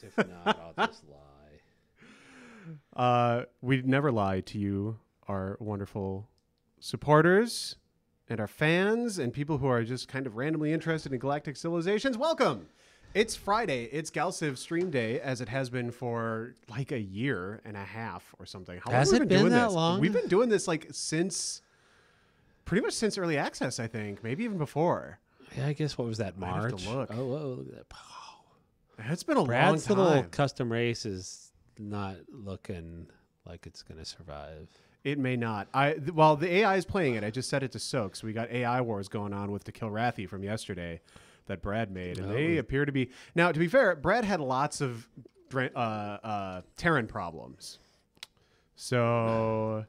Because if not, I'll just lie. We'd never lie to you, our wonderful supporters and our fans and people who are just kind of randomly interested in galactic civilizations. Welcome. It's Friday. It's GalCiv stream day, as it has been for like a year and a half or something. How Has long have it we been been doing that this? long? We've been doing this like pretty much since early access, I think. Maybe even before. Yeah, I guess what was that, Might have March? to look. Oh, look at that. It's been a Brad's long little time. custom race is not looking like it's going to survive. It may not. Well, the AI is playing it. I just set it to soak. So we got AI wars going on with the Kilrathi from yesterday that Brad made, and they appear to be. Now, to be fair, Brad had lots of Terran problems, so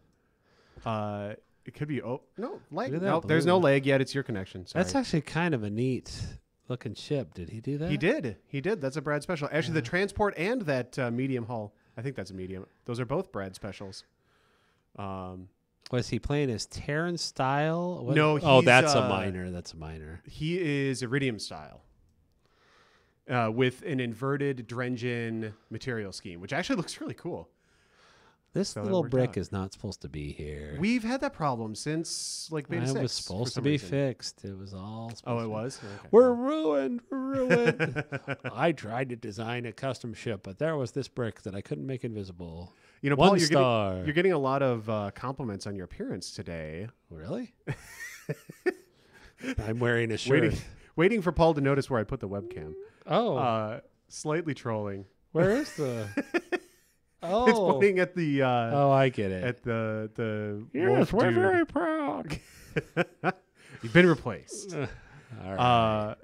it could be. Oh no, leg. Look at that No, there's no blue. leg yet. It's your connection. Sorry. That's actually kind of a neat looking ship. Did he do that? He did. He did. That's a Brad special. Actually, the transport and that medium hull. I think that's a medium. Those are both Brad specials. Was he playing his Terran style? What? No, Oh, he's, that's a minor. That's a minor. He is Iridium style, with an inverted Drengen material scheme, which actually looks really cool. This So that little worked brick out. is not supposed to be here. We've had that problem since like Beta 6. It was for supposed to some be reason. fixed. It was all supposed Oh, to it be. was? Okay. We're ruined. We're ruined. I tried to design a custom ship, but there was this brick that I couldn't make invisible. You know, One Paul, star. you're getting a lot of compliments on your appearance today. Really? I'm wearing a shirt. Waiting for Paul to notice where I put the webcam. Oh, Slightly trolling. where is the? Oh, It's pointing at the oh, I get it. at the Yes, wolf we're dude. very proud. You've been replaced. All right.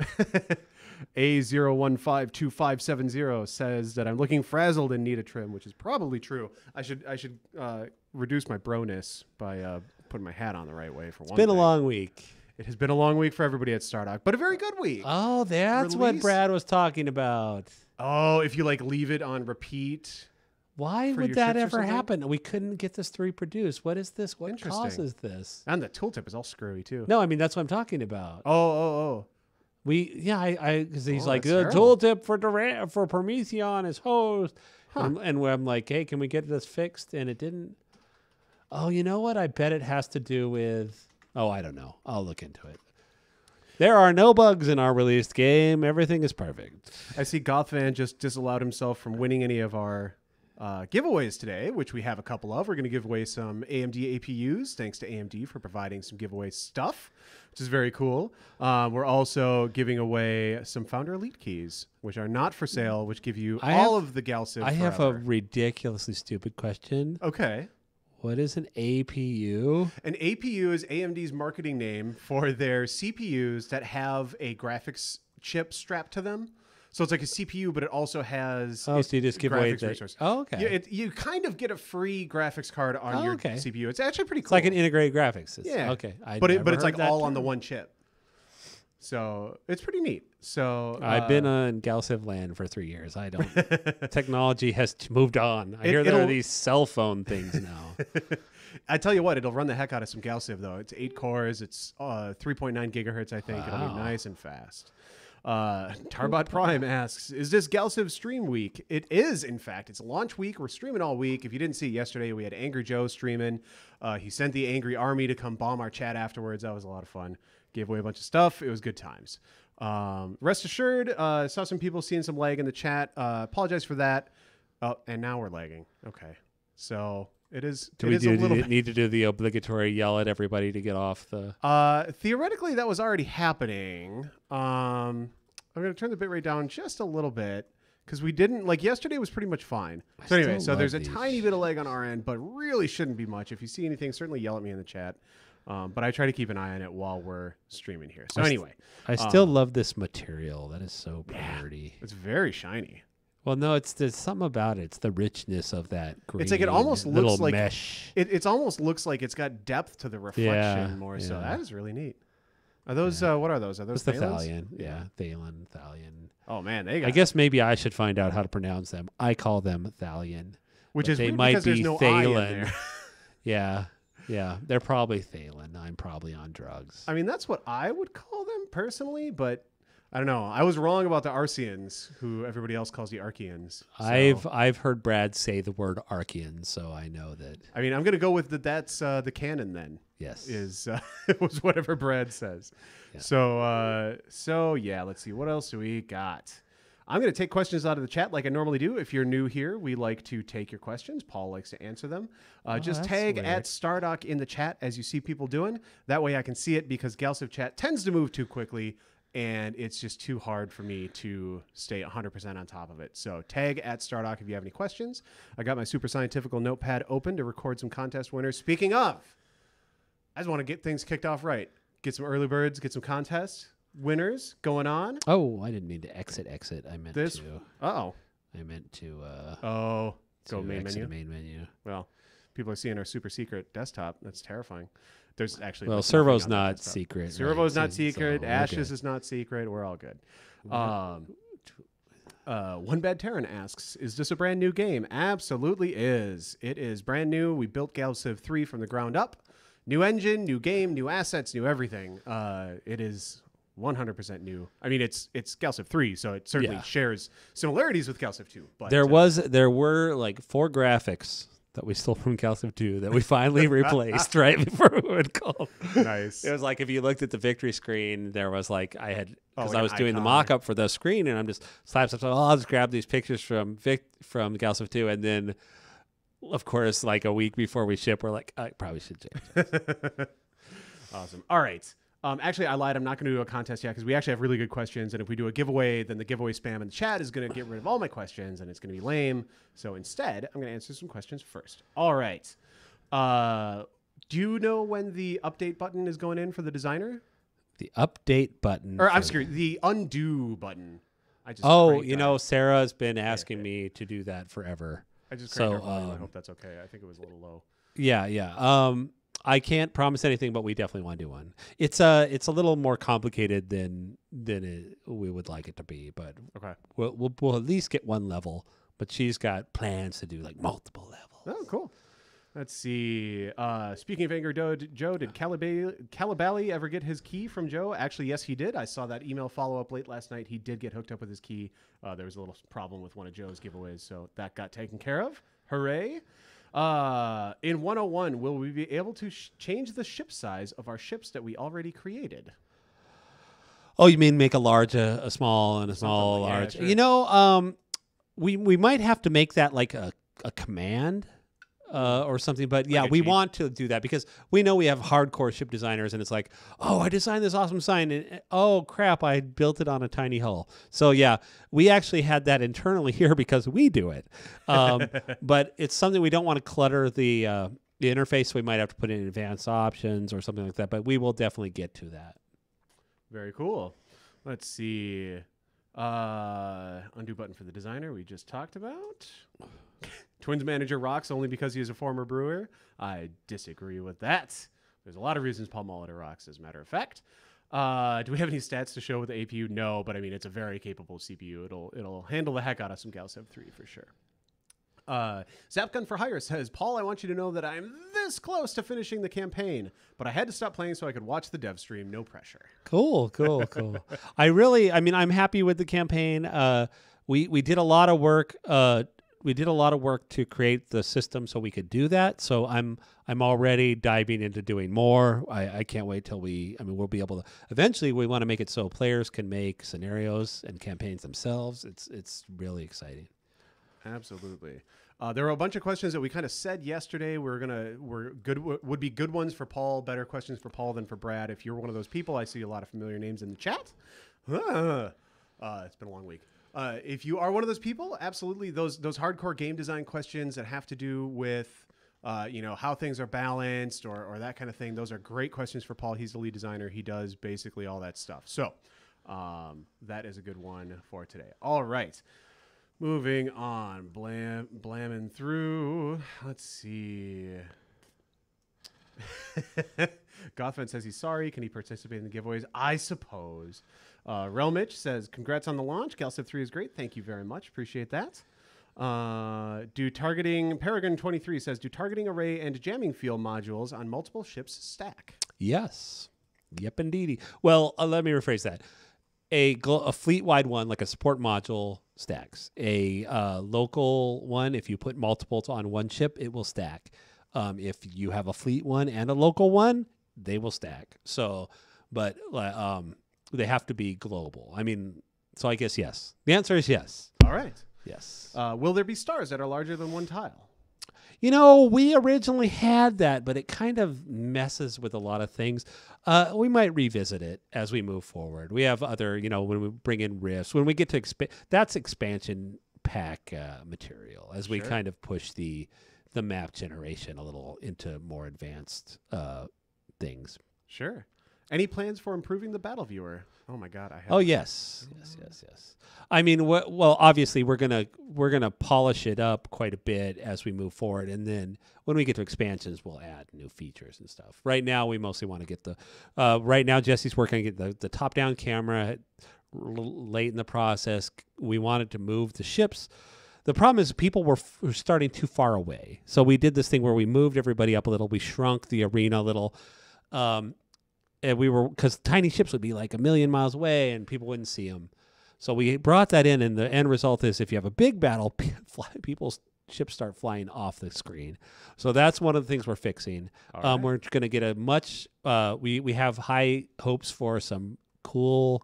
A0152570 says that I'm looking frazzled and need a trim, which is probably true. I should reduce my broness by putting my hat on the right way for one It's been a thing. long week. It has been a long week for everybody at Stardock, but a very good week. Oh, that's what Release? Brad was talking about. Oh, if you like leave it on repeat. Why For would your that ships or ever something? happen? We couldn't get this to reproduce. What is this? What Interesting. causes this? And the tooltip is all screwy too. No, I mean that's what I'm talking about. Oh. I because he's Oh, like that's the terrible. tooltip for Prometheon is hosed, and I'm like, hey, can we get this fixed? And it didn't. Oh, you know what? I bet it has to do with. Oh, I don't know. I'll look into it. There are no bugs in our released game. Everything is perfect. I see Gothvan just disallowed himself from winning any of our giveaways today, which we have a couple of. We're going to give away some AMD APUs. Thanks to AMD for providing some giveaway stuff, which is very cool. We're also giving away some Founder Elite keys, which are not for sale, which give you all of the GalCiv I have a forever. ridiculously stupid question. Okay. What is an APU? An APU is AMD's marketing name for their CPUs that have a graphics chip strapped to them. So it's like a CPU, but it also has Oh, so you just give away graphics the. resource. Oh, okay. You kind of get a free graphics card on your okay. CPU. It's actually pretty It's cool. like an integrated graphics system. Yeah. Okay. but it's like all on the one chip. So it's pretty neat. So I've been on GalCiv land for 3 years. I don't. Technology has moved on. I hear there are it'll- these cell phone things now. I tell you what, it'll run the heck out of some GalCiv though. It's 8 cores. It's 3.9 gigahertz. I think it'll Wow. be nice and fast. Tarbot Prime asks, is this GalCiv stream week? It is, in fact. It's launch week. We're streaming all week. If you didn't see yesterday, we had Angry Joe streaming. He sent the Angry Army to come bomb our chat afterwards. That was a lot of fun. Gave away a bunch of stuff. It was good times. Rest assured, saw some people seeing some lag in the chat. Apologize for that. Oh, and now we're lagging. Okay. So it is. Do it we is a little bit. need to do the obligatory yell at everybody to get off the? Theoretically, that was already happening. I'm going to turn the bitrate down just a little bit because we didn't, like yesterday was pretty much fine. So anyway, still so there's a love these. tiny bit of lag on our end, but really shouldn't be much. If you see anything, certainly yell at me in the chat. But I try to keep an eye on it while we're streaming here. So anyway, I still love this material. That is so pretty. it's very shiny. Well, no, there's something about it. It's the richness of that green. It's like it almost little looks like mesh. It's almost looks like it's got depth to the reflection Yeah, more. So yeah. that is really neat. Are those what are those? Are those It's the Thalens? Thalion. Yeah, Thalion. Oh man, they got. I guess maybe I should find out how to pronounce them. I call them Thalion. which but is they weird might because there's be no I in Thalen. there. Yeah, they're probably Thalen. I'm probably on drugs. I mean, that's what I would call them personally, but I don't know. I was wrong about the Arceans, who everybody else calls the Archeans. So, I've heard Brad say the word Archean, so I know that. I mean, I'm going to go with that's the canon then. Yes. Is was whatever Brad says. Yeah. So yeah, let's see. What else do we got? I'm going to take questions out of the chat like I normally do. If you're new here, we like to take your questions. Paul likes to answer them. Just tag weird. at Stardock in the chat as you see people doing. That way I can see it because GalCiv chat tends to move too quickly, and it's just too hard for me to stay 100% on top of it. So tag at Stardock if you have any questions. I got my super scientifical notepad open to record some contest winners. Speaking of, I just want to get things kicked off right. Get some early birds, get some contest winners going on. Oh, I didn't mean to exit. I meant This. to. Uh-oh. I meant to. Oh, to go main exit menu. the main menu. Well, people are seeing our super secret desktop. That's terrifying. There's actually Well, like Servo's nothing on that not desktop. secret. Servo's right? not secret. So we're Ashes good. is not secret. We're all good. One Bad Terran asks, is this a brand new game? Absolutely is. It is brand new. We built GalCiv 3 from the ground up. New engine, new game, new assets, new everything. It is 100% new. I mean, it's GalCiv 3, so it certainly shares similarities with GalCiv 2. But there were like 4 graphics that we stole from GalCiv 2 that we finally replaced right before we would call. Nice. It was like if you looked at the victory screen, there was like because like I was an doing the icon. mock-up for the screen, and I'm just I'll just grab these pictures from GalCiv 2, and then of course like a week before we ship, we're like, I probably should change it. Awesome. All right. Actually, I lied. I'm not going to do a contest yet because we actually have really good questions. And if we do a giveaway, then the giveaway spam in the chat is going to get rid of all my questions, and it's going to be lame. So instead, I'm going to answer some questions first. All right. Do you know when the update button is going in for the designer? The update button. Or I'm sorry, the undo button. I just Sarah's been asking me to do that forever. I just cranked our volume. I hope that's okay. I think it was a little low. Yeah. I can't promise anything, but we definitely want to do one. It's a little more complicated than we would like it to be, but okay, we'll at least get one level. But she's got plans to do like multiple levels. Oh, cool. Let's see. Speaking of Angry Joe, did Calibali ever get his key from Joe? Actually, yes, he did. I saw that email follow-up late last night. He did get hooked up with his key. There was a little problem with one of Joe's giveaways, so that got taken care of. Hooray. In 101, will we be able to change the ship size of our ships that we already created? Oh, you mean make a large, a small, and a small, large? Sure. You know, we might have to make that like a command. Or something, but yeah, like we want to do that because we know we have hardcore ship designers, and it's like, oh, I designed this awesome sign, and oh crap, I built it on a tiny hull. So yeah, we actually had that internally here because we do it, but it's something we don't want to clutter the interface. So we might have to put in advanced options or something like that, but we will definitely get to that. Very cool. Let's see. Undo button for the designer we just talked about. Twins manager rocks only because he is a former brewer. I disagree with that. There's a lot of reasons Paul Molitor rocks, as a matter of fact. Do we have any stats to show with the APU? No, but I mean, it's a very capable CPU. It'll handle the heck out of some GalCiv 3 for sure. Zapgun for Hire says, Paul, I want you to know that I'm this close to finishing the campaign, but I had to stop playing so I could watch the dev stream. No pressure. Cool. I'm happy with the campaign. We did a lot of work. We did a lot of work to create the system so we could do that. So I'm already diving into doing more. I can't wait till we'll be able to. Eventually, we want to make it so players can make scenarios and campaigns themselves. It's really exciting. Absolutely. There were a bunch of questions that we kind of said yesterday. Would be good ones for Paul, better questions for Paul than for Brad. If you're one of those people, I see a lot of familiar names in the chat. It's been a long week. If you are one of those people, absolutely. Those hardcore game design questions that have to do with, how things are balanced or that kind of thing. Those are great questions for Paul. He's the lead designer. He does basically all that stuff. So that is a good one for today. All right. Moving on. Blamming through. Let's see. Gothman says he's sorry. Can he participate in the giveaways? I suppose. Relmich says, congrats on the launch. GalCiv 3 is great. Thank you very much. Appreciate that. Paragon 23 says, do targeting array and jamming field modules on multiple ships stack? Yes. Yep, indeedy. Well, let me rephrase that. a fleet-wide one, like a support module, stacks. A local one, if you put multiples on one ship, it will stack. If you have a fleet one and a local one, they will stack. So, but they have to be global. I mean, so I guess yes. The answer is yes. All right. Yes. Will there be stars that are larger than one tile? You know, we originally had that, but it kind of messes with a lot of things. We might revisit it as we move forward. We have other, you know, when we bring in rifts, when we get to that's expansion pack material as we kind of push the map generation a little into more advanced things. Sure. Any plans for improving the battle viewer? Oh my God, I have. Oh yes. I mean, well, obviously we're gonna polish it up quite a bit as we move forward, and then when we get to expansions, we'll add new features and stuff. Right now, we mostly want to get the. Right now, Jesse's working on get the top-down camera. Late in the process, we wanted to move the ships. The problem is people were starting too far away, so we did this thing where we moved everybody up a little. We shrunk the arena a little. And we were, because tiny ships would be like 1,000,000 miles away and people wouldn't see them. So we brought that in, and the end result is if you have a big battle, people's ships start flying off the screen. So that's one of the things we're fixing. Right. We're going to get a much, we have high hopes for some cooler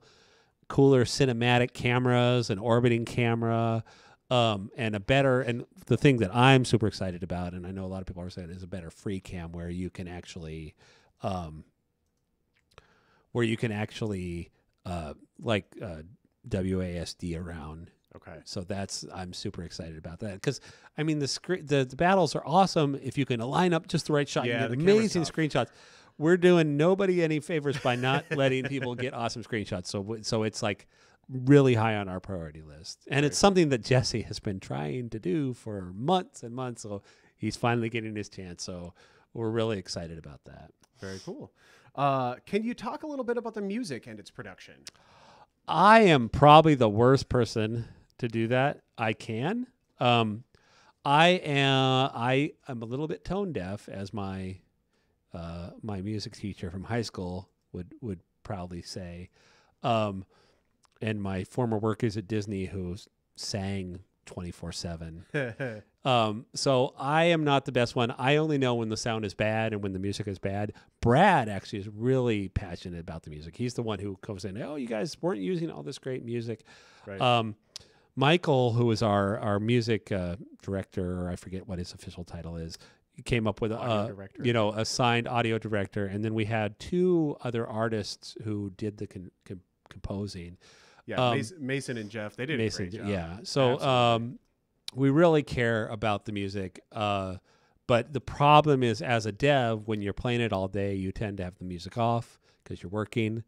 cinematic cameras, an orbiting camera, and a better, and the thing that I'm super excited about, and I know a lot of people are saying, is a better free cam where you can actually, WASD around. Okay. So I'm super excited about that because I mean the battles are awesome if you can line up just the right shot. Yeah, and get amazing screenshots. We're doing nobody any favors by not letting people get awesome screenshots. So it's like really high on our priority list, and it's something that Jesse has been trying to do for months and months. So he's finally getting his chance. So we're really excited about that. Very cool. Can you talk a little bit about the music and its production? I am probably the worst person to do that. I can. I am a little bit tone deaf, as my my music teacher from high school would proudly say. And my former workers at Disney who sang 24/7. So I am not the best one. I only know when the sound is bad and when the music is bad. Brad actually is really passionate about the music. He's the one who comes in, oh, you guys weren't using all this great music. Right. Michael, who is our music director, or I forget what his official title is, he came up with a signed audio director. And then we had two other artists who did the composing. Yeah, Mason and Jeff, they did a great job. Yeah. So we really care about the music. But the problem is, as a dev, when you're playing it all day, you tend to have the music off because you're working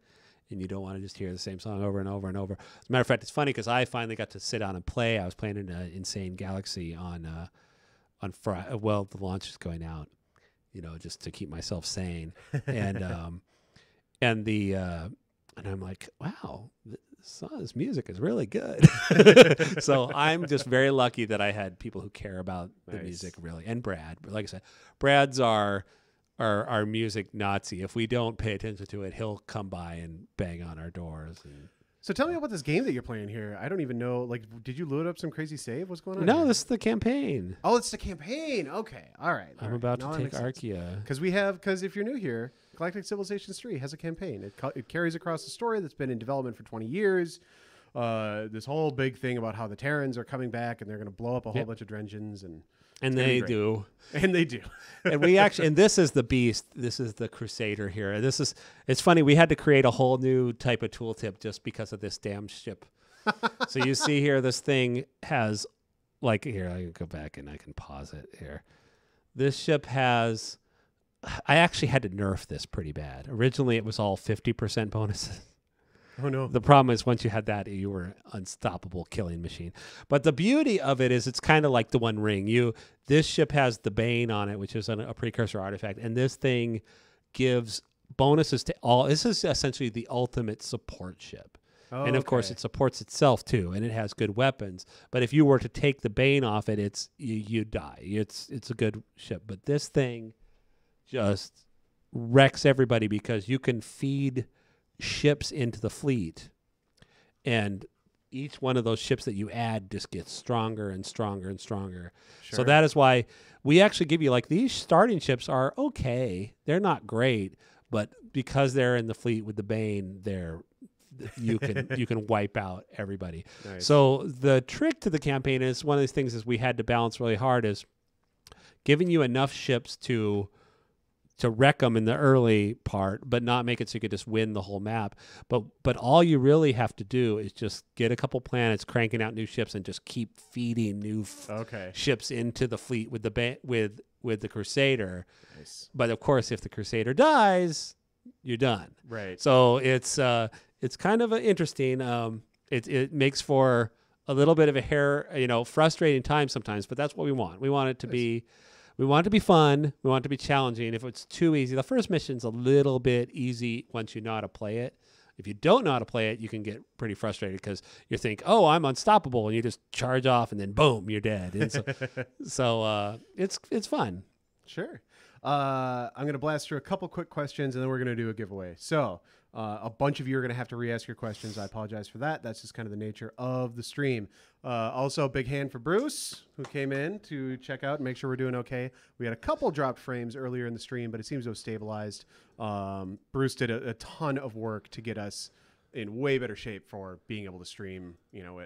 and you don't want to just hear the same song over and over and over. As a matter of fact, it's funny because I finally got to sit down and play. I was playing in Insane Galaxy on Friday. Well, the launch is going out, just to keep myself sane. And and I'm like, wow, this music is really good. So I'm just very lucky that I had people who care about the music, really. And Brad, like I said, Brad's our music Nazi. If we don't pay attention to it, he'll come by and bang on our doors. So tell me about this game that you're playing here. I don't even know. Like, did you load up some crazy save? What's going on? No, here? this is the campaign. Oh, it's the campaign. Okay, all right. I'm about to take Archaea. Because if you're new here, Galactic Civilizations 3 has a campaign. It carries across a story that's been in development for 20 years. This whole big thing about how the Terrans are coming back and they're going to blow up a whole bunch of Drengens and they do. And they do. And we actually, and this is the beast. This is the Crusader here. It's funny. We had to create a whole new type of tooltip just because of this damn ship. So you see here, this thing has here, I can go back and I can pause it here. This ship has, I actually had to nerf this pretty bad. Originally it was all 50% bonuses. Oh, no. The problem is once you had that, you were an unstoppable killing machine. But the beauty of it is it's kind of like the One Ring. This ship has the Bane on it, which is a precursor artifact. And this thing gives bonuses to all. This is essentially the ultimate support ship. Oh, and, of course, it supports itself, too. And it has good weapons. But if you were to take the Bane off it, you die. It's a good ship. But this thing just wrecks everybody because you can feed ships into the fleet, and each one of those ships that you add just gets stronger and stronger and stronger. Sure. So that is why we actually give you, like, these starting ships are okay. They're not great, but because they're in the fleet with the Bane, you can wipe out everybody. Nice. So the trick to the campaign is one of these things is we had to balance really hard is giving you enough ships to wreck them in the early part, but not make it so you could just win the whole map. But all you really have to do is just get a couple planets, cranking out new ships, and just keep feeding new ships into the fleet with the Crusader. Nice. But of course, if the Crusader dies, you're done. Right. So it's kind of interesting. It makes for a little bit of a frustrating time sometimes, but that's what we want. We want it to be. We want it to be fun. We want it to be challenging. If it's too easy, the first mission's a little bit easy once you know how to play it. If you don't know how to play it, you can get pretty frustrated because you think, oh, I'm unstoppable, and you just charge off, and then boom, you're dead. And so it's fun. Sure. I'm going to blast through a couple quick questions, and then we're going to do a giveaway. So a bunch of you are going to have to re-ask your questions. I apologize for that. That's just kind of the nature of the stream. Also, a big hand for Bruce, who came in to check out and make sure we're doing okay. We had a couple dropped frames earlier in the stream, but it seems to have stabilized. Bruce did a ton of work to get us in way better shape for being able to stream,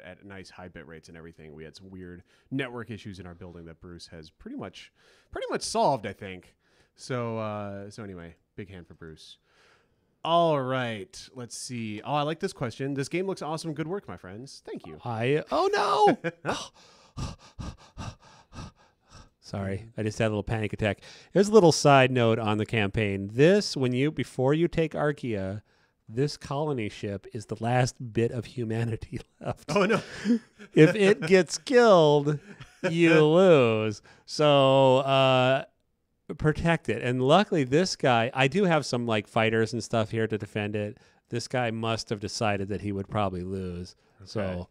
at nice high bit rates and everything. We had some weird network issues in our building that Bruce has pretty much solved, I think. So anyway, big hand for Bruce. All right, let's see. Oh, I like this question. This game looks awesome. Good work, my friends. Thank you. Oh no. Sorry, I just had a little panic attack. Here's a little side note on the campaign. Before you take Archaea, this colony ship is the last bit of humanity left. Oh no. If it gets killed, you lose. So protect it. And luckily this guy, I do have some like fighters and stuff here to defend it. This guy must have decided that he would probably lose. Okay. So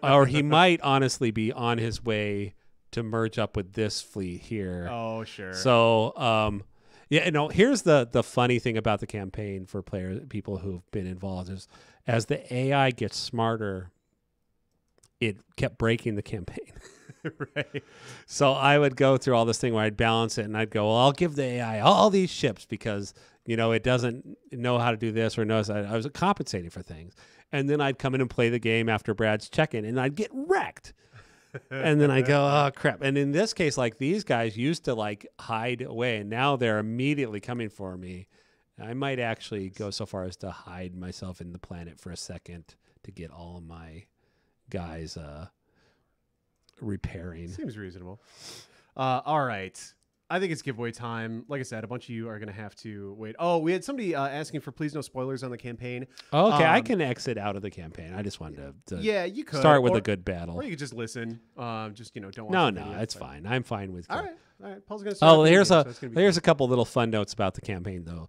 or he might honestly be on his way to merge up with this fleet here. Oh, sure. So here's the funny thing about the campaign for people who've been involved is as the AI gets smarter, it kept breaking the campaign. Right. So I would go through all this thing where I'd balance it and I'd go, well, I'll give the AI all these ships because, it doesn't know how to do this or knows. I was compensating for things. And then I'd come in and play the game after Brad's check-in and I'd get wrecked. And then I go, oh, crap. And in this case, like these guys used to like hide away and now they're immediately coming for me. I might actually go so far as to hide myself in the planet for a second to get all of my guys repairing. Seems reasonable. All right. I think it's giveaway time. Like I said, a bunch of you are going to have to wait. Oh, we had somebody asking for please no spoilers on the campaign. Okay, I can exit out of the campaign. I just wanted to you could start with a good battle. Or you could just listen. Don't watch No, the video, it's fine. I'm fine with All right. Paul's going to start. Here's a couple little fun notes about the campaign, though.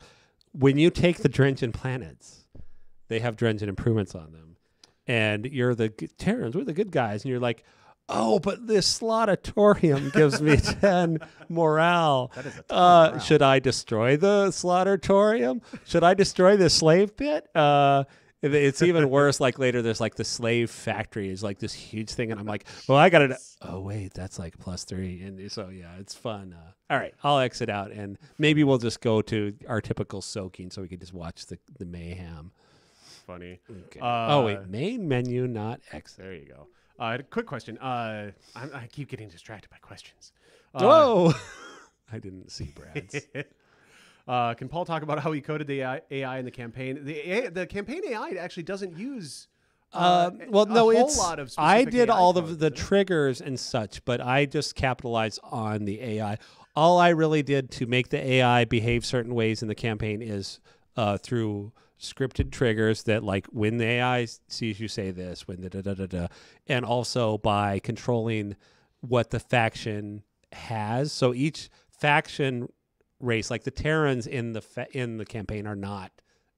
When you take the Drengen planets, they have Drengen improvements on them. And you're the Terrans, we're the good guys. And you're like, oh, but this Slaughtatorium gives me 10 morale. That is a ton of morale. Should I destroy the Slaughtatorium? Should I destroy the slave pit? It's even worse. Like later, there's like the slave factory is like this huge thing. And I'm like, well, I got to, oh, wait, that's like +3. And so, yeah, it's fun. All right, I'll exit out. And maybe we'll just go to our typical soaking so we can just watch the mayhem. Funny. Okay. Main menu, not exit. There you go. Quick question. I keep getting distracted by questions. Whoa! I didn't see Brad's. Can Paul talk about how he coded the AI in the campaign? The campaign AI actually doesn't use a whole lot of specific I did AI all codes, of the triggers and such, but I just capitalized on the AI. All I really did to make the AI behave certain ways in the campaign is through scripted triggers that like when the AI sees you say this, when and also by controlling what the faction has. So each faction race, like the Terrans in the campaign, are not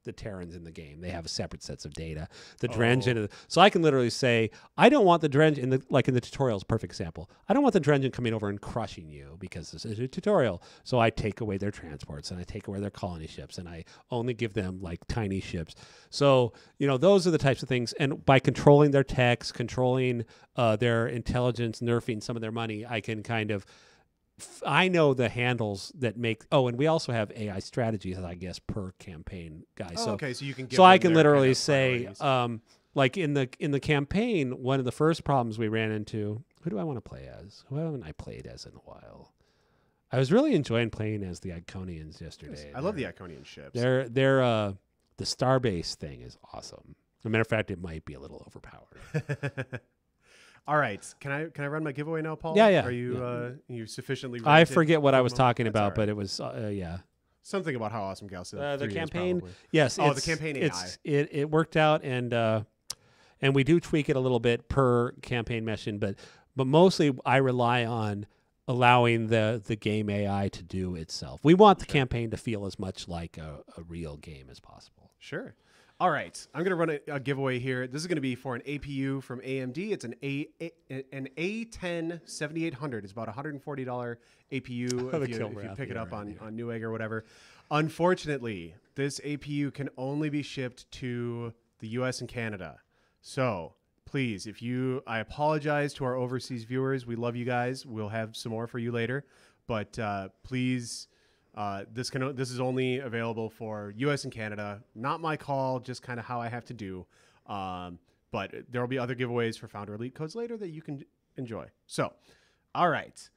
the Terrans in the game. They have separate sets of data. The Drengen, so I can literally say, I don't want the Drengen in the tutorial is a perfect example. I don't want the Drengen coming over and crushing you because this is a tutorial. So I take away their transports and I take away their colony ships and I only give them like tiny ships. So those are the types of things. And by controlling their techs, controlling their intelligence, nerfing some of their money, I can kind of. I know the handles that make. Oh, and we also have AI strategies, I guess, per campaign, guys. Oh, okay, so you can. Give so them I can their literally kind of say, priorities. like in the campaign, one of the first problems we ran into. Who do I want to play as? Who haven't I played as in a while? I was really enjoying playing as the Iconians yesterday. I love the Iconian ships. They're the Starbase thing is awesome. As a matter of fact, it might be a little overpowered. All right, can I run my giveaway now, Paul? Yeah. Are you sufficiently? I rented forget what for I the was moment? talking That's about, all right. but it was yeah. Something about how awesome GalCiv The 3 campaign, is probably. yes. Oh, the campaign AI. It worked out, and we do tweak it a little bit per campaign mission, but mostly I rely on allowing the game AI to do itself. We want the campaign to feel as much like a real game as possible. Sure. All right, I'm going to run a giveaway here. This is going to be for an APU from AMD. It's an A10 7800. It's about $140 APU if you pick it up on Newegg or whatever. Unfortunately, this APU can only be shipped to the US and Canada. So please, I apologize to our overseas viewers. We love you guys. We'll have some more for you later. But please... this is only available for U.S. and Canada. Not my call, just kind of how I have to do. But there will be other giveaways for Founder Elite codes later that you can enjoy. So, all right.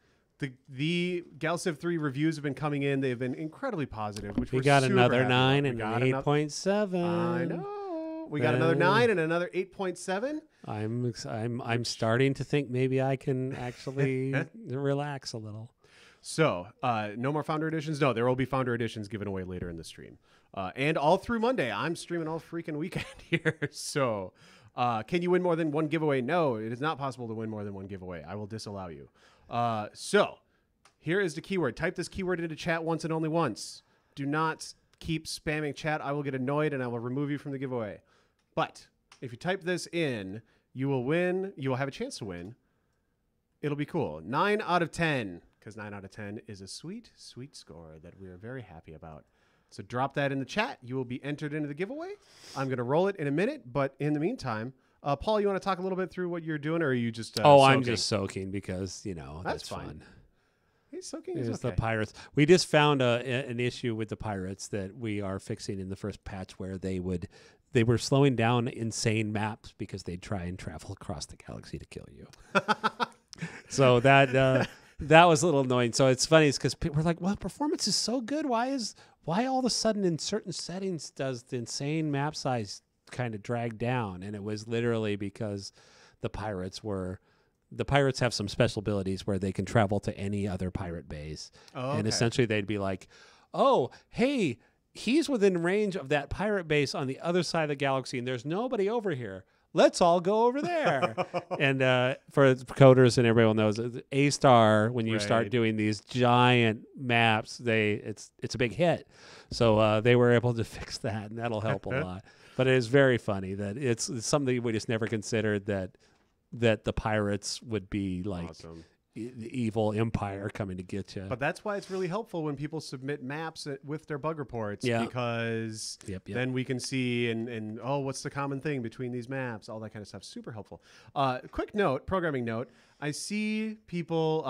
The GalCiv 3 reviews have been coming in. They've been incredibly positive, which we we're got super another happy 9 about. and an 8.7. I know. We got another 9 and another 8.7. I'm starting to think maybe I can actually relax a little. So, no more Founder Editions? No, there will be Founder Editions given away later in the stream. And all through Monday. I'm streaming all freaking weekend here. So, can you win more than one giveaway? No, it is not possible to win more than one giveaway. I will disallow you. So, here is the keyword. Type this keyword into chat once and only once. Do not keep spamming chat. I will get annoyed and I will remove you from the giveaway. But, if you type this in, you will win. You will have a chance to win. It'll be cool. 9 out of 10. Because 9 out of 10 is a sweet, sweet score that we are very happy about. So drop that in the chat. You will be entered into the giveaway. I'm going to roll it in a minute. But in the meantime, Paul, you want to talk a little bit through what you're doing? Or are you just soaking? I'm just soaking because, that's fine. Fun. He's soaking. It's okay. the pirates. We just found an issue with the pirates that we are fixing in the first patch where they were slowing down insane maps because they'd try and travel across the galaxy to kill you. So that... that was a little annoying. So it's funny because people were like, well, performance is so good. Why all of a sudden in certain settings does the insane map size kind of drag down? And it was literally because the pirates have some special abilities where they can travel to any other pirate base. Oh, okay. And essentially they'd be like, oh, hey, he's within range of that pirate base on the other side of the galaxy and there's nobody over here. Let's all go over there. And for coders and everyone knows, A-Star, when you start doing these giant maps, it's a big hit. So they were able to fix that, and that'll help a lot. But it is very funny that it's something we just never considered that the pirates would be like awesome. The evil empire coming to get you. But that's why it's really helpful when people submit maps with their bug reports because then we can see and what's the common thing between these maps, all that kind of stuff. Super helpful. Quick note, programming note. I see people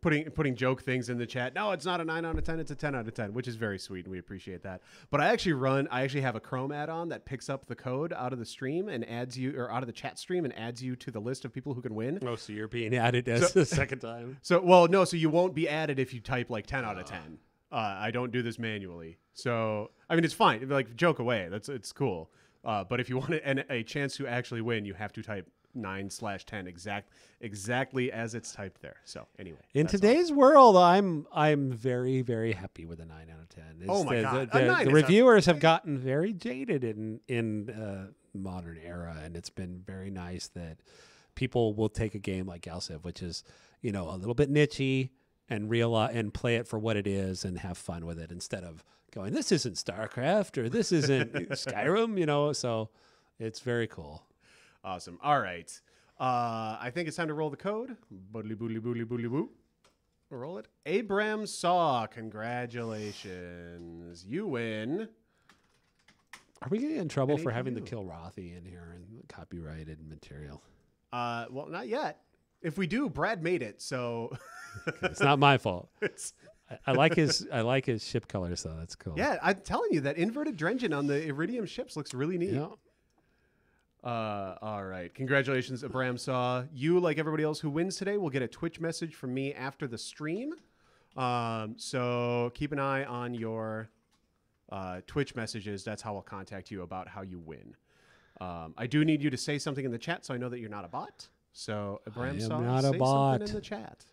putting joke things in the chat. No, it's not a 9 out of 10. It's a 10 out of 10, which is very sweet, and we appreciate that. But I actually have a Chrome add-on that picks up the code out of the stream and adds you, or out of the chat stream and adds you to the list of people who can win. Oh, so you're being added as the second time. So you won't be added if you type like 10 out of 10. I don't do this manually. So, I mean, it's fine. Like, joke away. It's cool. But if you want a chance to actually win, you have to type 9/10 exactly as it's typed there. So anyway, in today's world, I'm very, very happy with a 9 out of 10. Oh my God. The reviewers have gotten very jaded in modern era, and it's been very nice that people will take a game like GalCiv, which is a little bit nichey. and realize and play it for what it is and have fun with it instead of going, this isn't StarCraft or this isn't Skyrim, you know. So it's very cool. Awesome. All right. I think it's time to roll the code. Boodly boodly boodly boodly boo. Roll it. Abram Saw, congratulations. You win. Are we getting in trouble for NAPU. having the Kilrathi in here and copyrighted material? Well, not yet. If we do, Brad made it, so It's not my fault. it's I like his ship colors though. That's cool. yeah. I'm telling you that inverted drenching on the Iridium ships looks really neat. Yeah. All right. Congratulations, Abram Saw. You, like everybody else who wins today, will get a Twitch message from me after the stream. So keep an eye on your Twitch messages. That's how I'll contact you about how you win. I do need you to say something in the chat so I know that you're not a bot. So Abram Saw, not a say bot. something in the chat.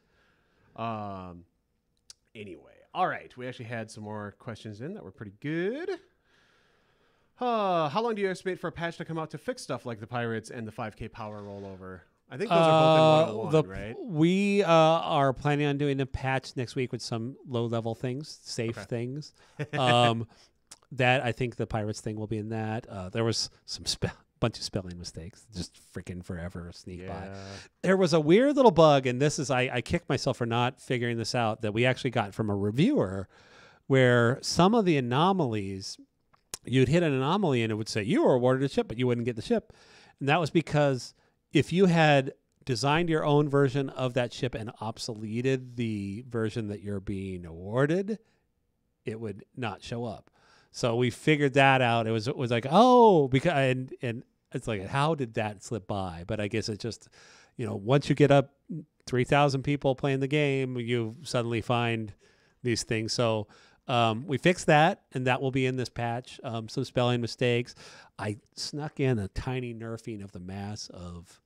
Anyway, all right. We actually had some more questions in that were pretty good. How long do you estimate for a patch to come out to fix stuff like the pirates and the 5K power rollover? I think those are both in 101, right? We are planning on doing a patch next week with some low-level things, safe things. That I think the pirates thing will be in that. There was some bunch of spelling mistakes, just freaking forever sneak by. There was a weird little bug, and this is I kicked myself for not figuring this out, that we actually got from a reviewer, where some of the anomalies. You'd hit an anomaly and it would say you were awarded a ship, but you wouldn't get the ship. And that was because if you had designed your own version of that ship and obsoleted the version that you're being awarded, it would not show up. So we figured that out. It was like, oh, because and it's like, how did that slip by? But I guess it's just, you know, once you get up 3,000 people playing the game, you suddenly find these things. So we fixed that, and that will be in this patch. Some spelling mistakes. I snuck in a tiny nerfing of the mass of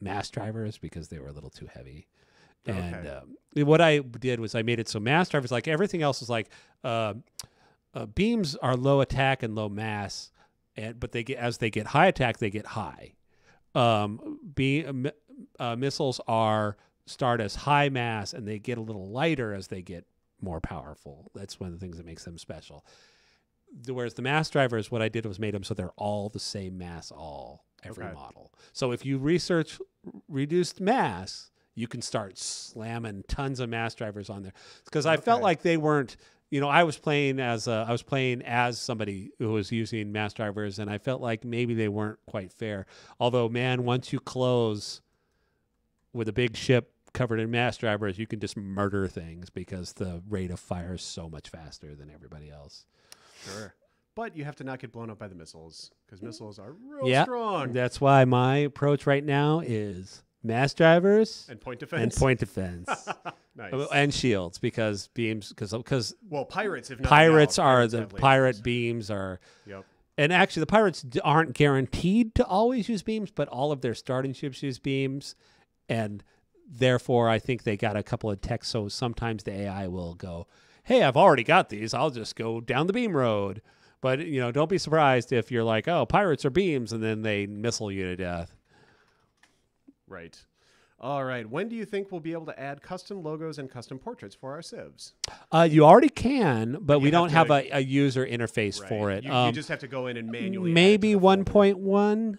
mass drivers because they were a little too heavy. And what I did was I made it so mass drivers, like everything else, is like beams are low attack and low mass, but as they get high attack, they get high. Missiles start as high mass, and they get a little lighter as they get more powerful. That's one of the things that makes them special. Whereas the mass drivers, what I did was made them so they're all the same mass, every model. So if you research reduced mass, you can start slamming tons of mass drivers on there. Because I felt like they weren't, you know, I was playing as somebody who was using mass drivers, and I felt like maybe they weren't quite fair. Although, man, once you close with a big ship covered in mass drivers, you can just murder things because the rate of fire is so much faster than everybody else. Sure. But you have to not get blown up by the missiles, because missiles are real strong. That's why my approach right now is mass drivers and point defense. Nice. And shields, because beams, because well, pirates, if not pirates now, are pirates the have lasers. pirate beams are. Yep. And actually, the pirates aren't guaranteed to always use beams, but all of their starting ships use beams, and therefore, I think they got a couple of techs, so sometimes the AI will go, hey, I've already got these. I'll just go down the beam road. But, you know, don't be surprised if you're like, oh, pirates are beams, and then they missile you to death. Right. All right. When do you think we'll be able to add custom logos and custom portraits for our civs? You already can, but we don't have have a user interface for it. You just have to go in and manually maybe add it to the 1.1.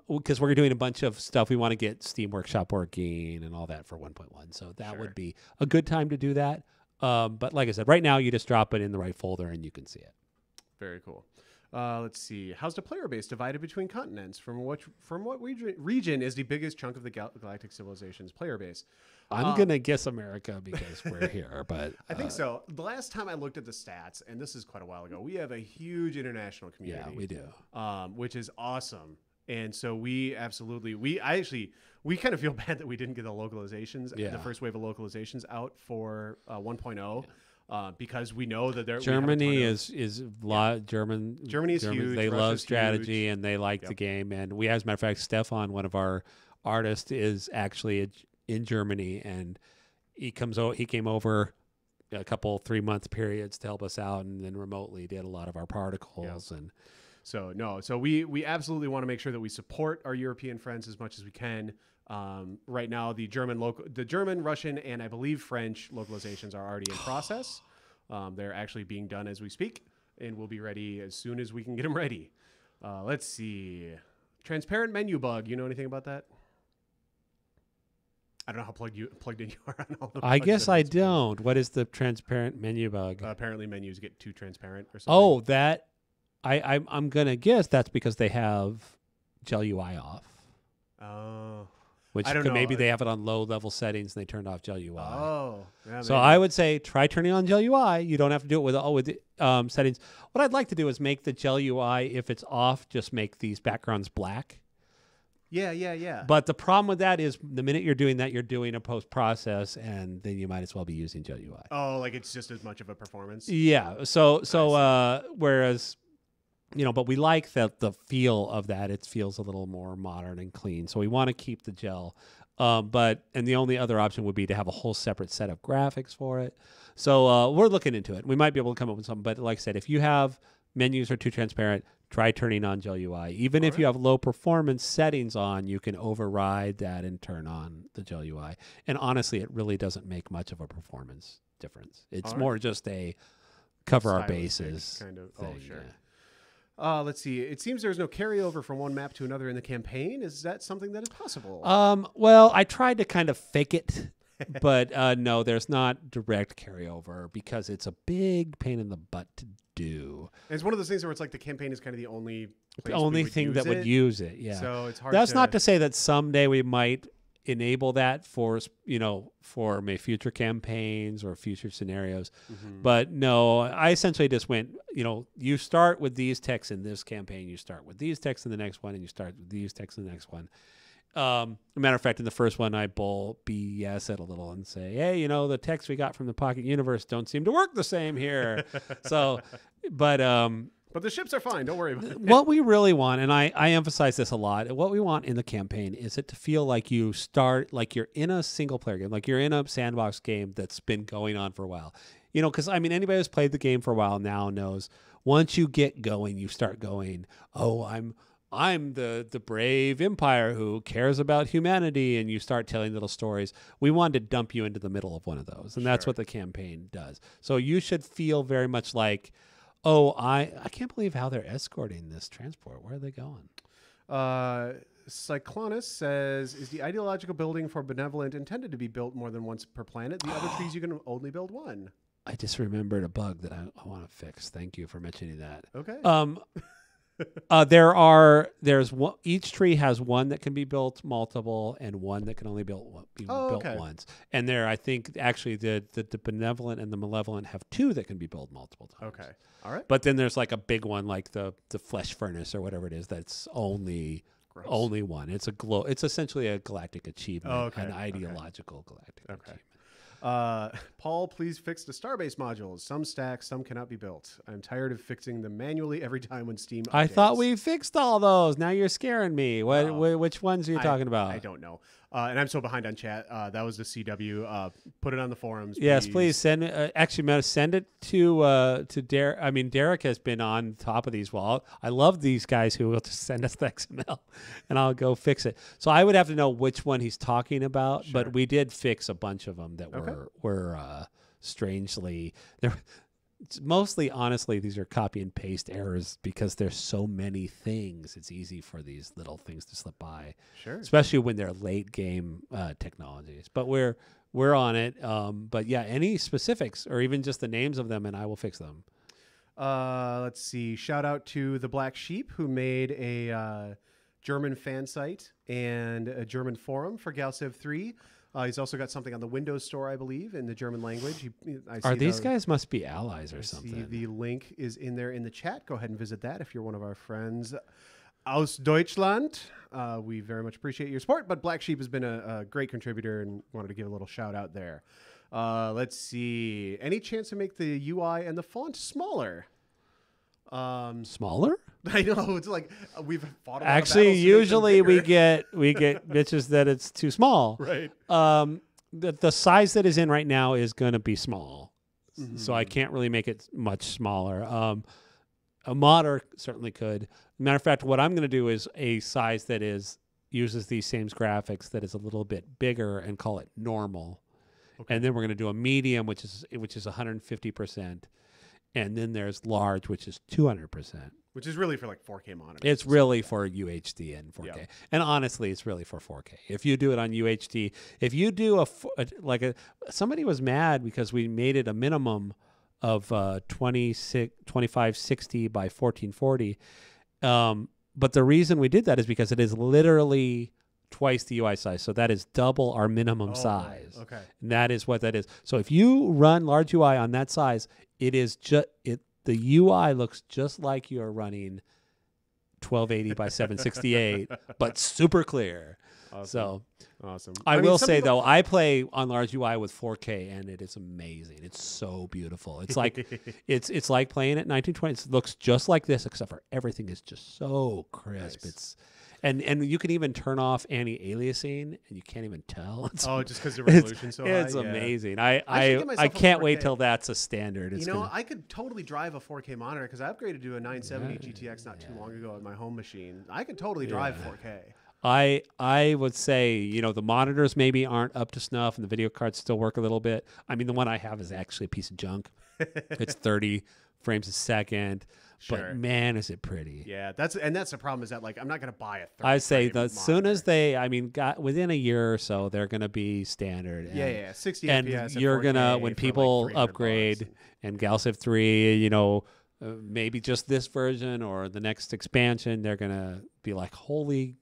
Because we're doing a bunch of stuff. We want to get Steam Workshop working and all that for 1.1. So that would be a good time to do that. But like I said, right now you just drop it in the right folder and you can see it. Very cool. Let's see. How's the player base divided between continents? From what region is the biggest chunk of the Galactic Civilization's player base? I'm going to guess America because we're here, but I think so. The last time I looked at the stats, and this is quite a while ago, we have a huge international community. Yeah, we do. Which is awesome. And so we kind of feel bad that we didn't get the localizations, the first wave of localizations out for 1.0. Because we know that Germany is Germany's huge. They Russia's love strategy huge. and they like the game. And we, as a matter of fact, Stefan, one of our artists, is actually in Germany, and he came over a couple 3-month periods to help us out, and then remotely did a lot of our particles and. So no, so we absolutely want to make sure that we support our European friends as much as we can. Right now, the German, Russian, and I believe French localizations are already in process. They're actually being done as we speak, and we'll be ready as soon as we can get them ready. Let's see. Transparent menu bug. You know anything about that? I don't know how plugged in you are on all the I bugs guess that are I in this game. don't. What is the transparent menu bug? Apparently, menus get too transparent or something. Oh, that I'm gonna guess that's because they have Gel UI off. Oh. Which I don't could, know. maybe they have it on low level settings and they turned off Gel UI. Oh. Yeah, So maybe. I would say try turning on Gel UI. You don't have to do it with settings. What I'd like to do is make the Gel UI, if it's off, just make these backgrounds black. Yeah. But the problem with that is the minute you're doing that, you're doing a post process, and then you might as well be using Gel UI. Oh, like it's just as much of a performance. Yeah. So whereas, but we like that the feel of that. It feels a little more modern and clean. So we want to keep the gel. And the only other option would be to have a whole separate set of graphics for it. So we're looking into it. We might be able to come up with something. But like I said, if you have menus are too transparent, try turning on Gel UI. Even if you have low performance settings on, you can override that and turn on the Gel UI. And honestly, it really doesn't make much of a performance difference. It's more just a cover our bases kind of. thing, Oh, sure. yeah. Let's see. It seems there's no carryover from one map to another in the campaign. Is that something that is possible? Well, I tried to kind of fake it, but no, there's not direct carryover because it's a big pain in the butt to do. And it's one of those things where it's like the campaign is kind of the only thing that would use it. Yeah. So it's hard. That's not to say that someday we might enable that for maybe future campaigns or future scenarios. But no, I essentially just went, you start with these texts in this campaign, you start with these texts in the next one, and you start with these texts in the next one. Matter of fact, in the first one, I BS it a little and say, hey, the text we got from the Pocket Universe don't seem to work the same here. But the ships are fine. Don't worry about it. What we really want, and I emphasize this a lot, what we want in the campaign is it to feel like you start, like you're in a single player game, like you're in a sandbox game that's been going on for a while. Because anybody who's played the game for a while now knows once you get going, you start going, oh, I'm the brave empire who cares about humanity, and you start telling little stories. We wanted to dump you into the middle of one of those, and that's what the campaign does. So you should feel very much like, oh, I can't believe how they're escorting this transport. Where are they going? Cyclonus says, is the ideological building for Benevolent intended to be built more than once per planet? The other trees you can only build one. I just remembered a bug that I want to fix. Thank you for mentioning that. Okay. There's one, each tree has one that can be built multiple and one that can only be built once. And I think actually the Benevolent and the Malevolent have two that can be built multiple times. Okay. All right. But then there's like a big one, like the Flesh Furnace or whatever it is, that's only one. It's essentially a galactic achievement, an ideological galactic achievement. Paul, please fix the Starbase modules. Some stack, some cannot be built. I'm tired of fixing them manually every time when Steam updates. I thought we fixed all those. Now you're scaring me. Which ones are you talking about? I don't know. And I'm so behind on chat. That was the CW. Put it on the forums. Yes, please send it. Actually, send it to Derek. I mean, Derek has been on top of these. Well, I love these guys who will just send us the XML, and I'll go fix it. So I would have to know which one he's talking about. Sure. But we did fix a bunch of them that were strangely there. Mostly, honestly, these are copy and paste errors because there's so many things. It's easy for these little things to slip by, especially when they're late game technologies. But we're on it. But yeah, any specifics or even just the names of them, and I will fix them. Let's see. Shout out to the Black Sheep who made a German fan site and a German forum for GalCiv 3. He's also got something on the Windows Store, I believe, in the German language. These guys must be allies or something? See the link is in there in the chat. Go ahead and visit that if you're one of our friends aus Deutschland. We very much appreciate your support, but Black Sheep has been a great contributor and wanted to give a little shout out there. Let's see. Any chance to make the UI and the font smaller? Smaller? I know, it's like we've fought. Actually, usually we get bitches that it's too small. Right. The size that is in right now is going to be small, so I can't really make it much smaller. A modder certainly could. Matter of fact, what I'm going to do is a size that uses these same graphics that is a little bit bigger and call it normal. Okay. And then we're going to do a medium, which is 150%. And then there's large, which is 200%. Which is really for like 4K monitors. It's really for UHD and 4K. Yeah. And honestly, it's really for 4K. If you do it on UHD, if you do somebody was mad because we made it a minimum of 2560 by 1440. But the reason we did that is because it is literally twice the UI size. So that is double our minimum size. Okay. And that is what that is. So if you run large UI on that size, it is the UI looks just like you're running 1280 by 768, but super clear. Awesome. So awesome. I will say though, I play on large UI with 4K, and it is amazing. It's so beautiful. It's like it's like playing at 1920. It looks just like this, except for everything is just so crisp. Nice. It's and you can even turn off anti-aliasing, and you can't even tell. Just because the resolution's so high. It's amazing. I should get myself a can't wait 4K. till that's a standard. It's I could totally drive a 4K monitor because I upgraded to a 970 GTX not too long ago on my home machine. I could totally drive 4K. I would say, the monitors maybe aren't up to snuff and the video cards still work a little bit. I mean, the one I have is actually a piece of junk. It's 30 frames a second. Sure. But man, is it pretty. Yeah, that's the problem is that like I'm not going to buy a 30 I say frame as soon as monitor. got within a year or so, they're going to be standard. And, Yeah, 60 and FPS. at you're 4K gonna when for people like $300 upgrade and GalCiv 3, maybe just this version or the next expansion, they're gonna be like, holy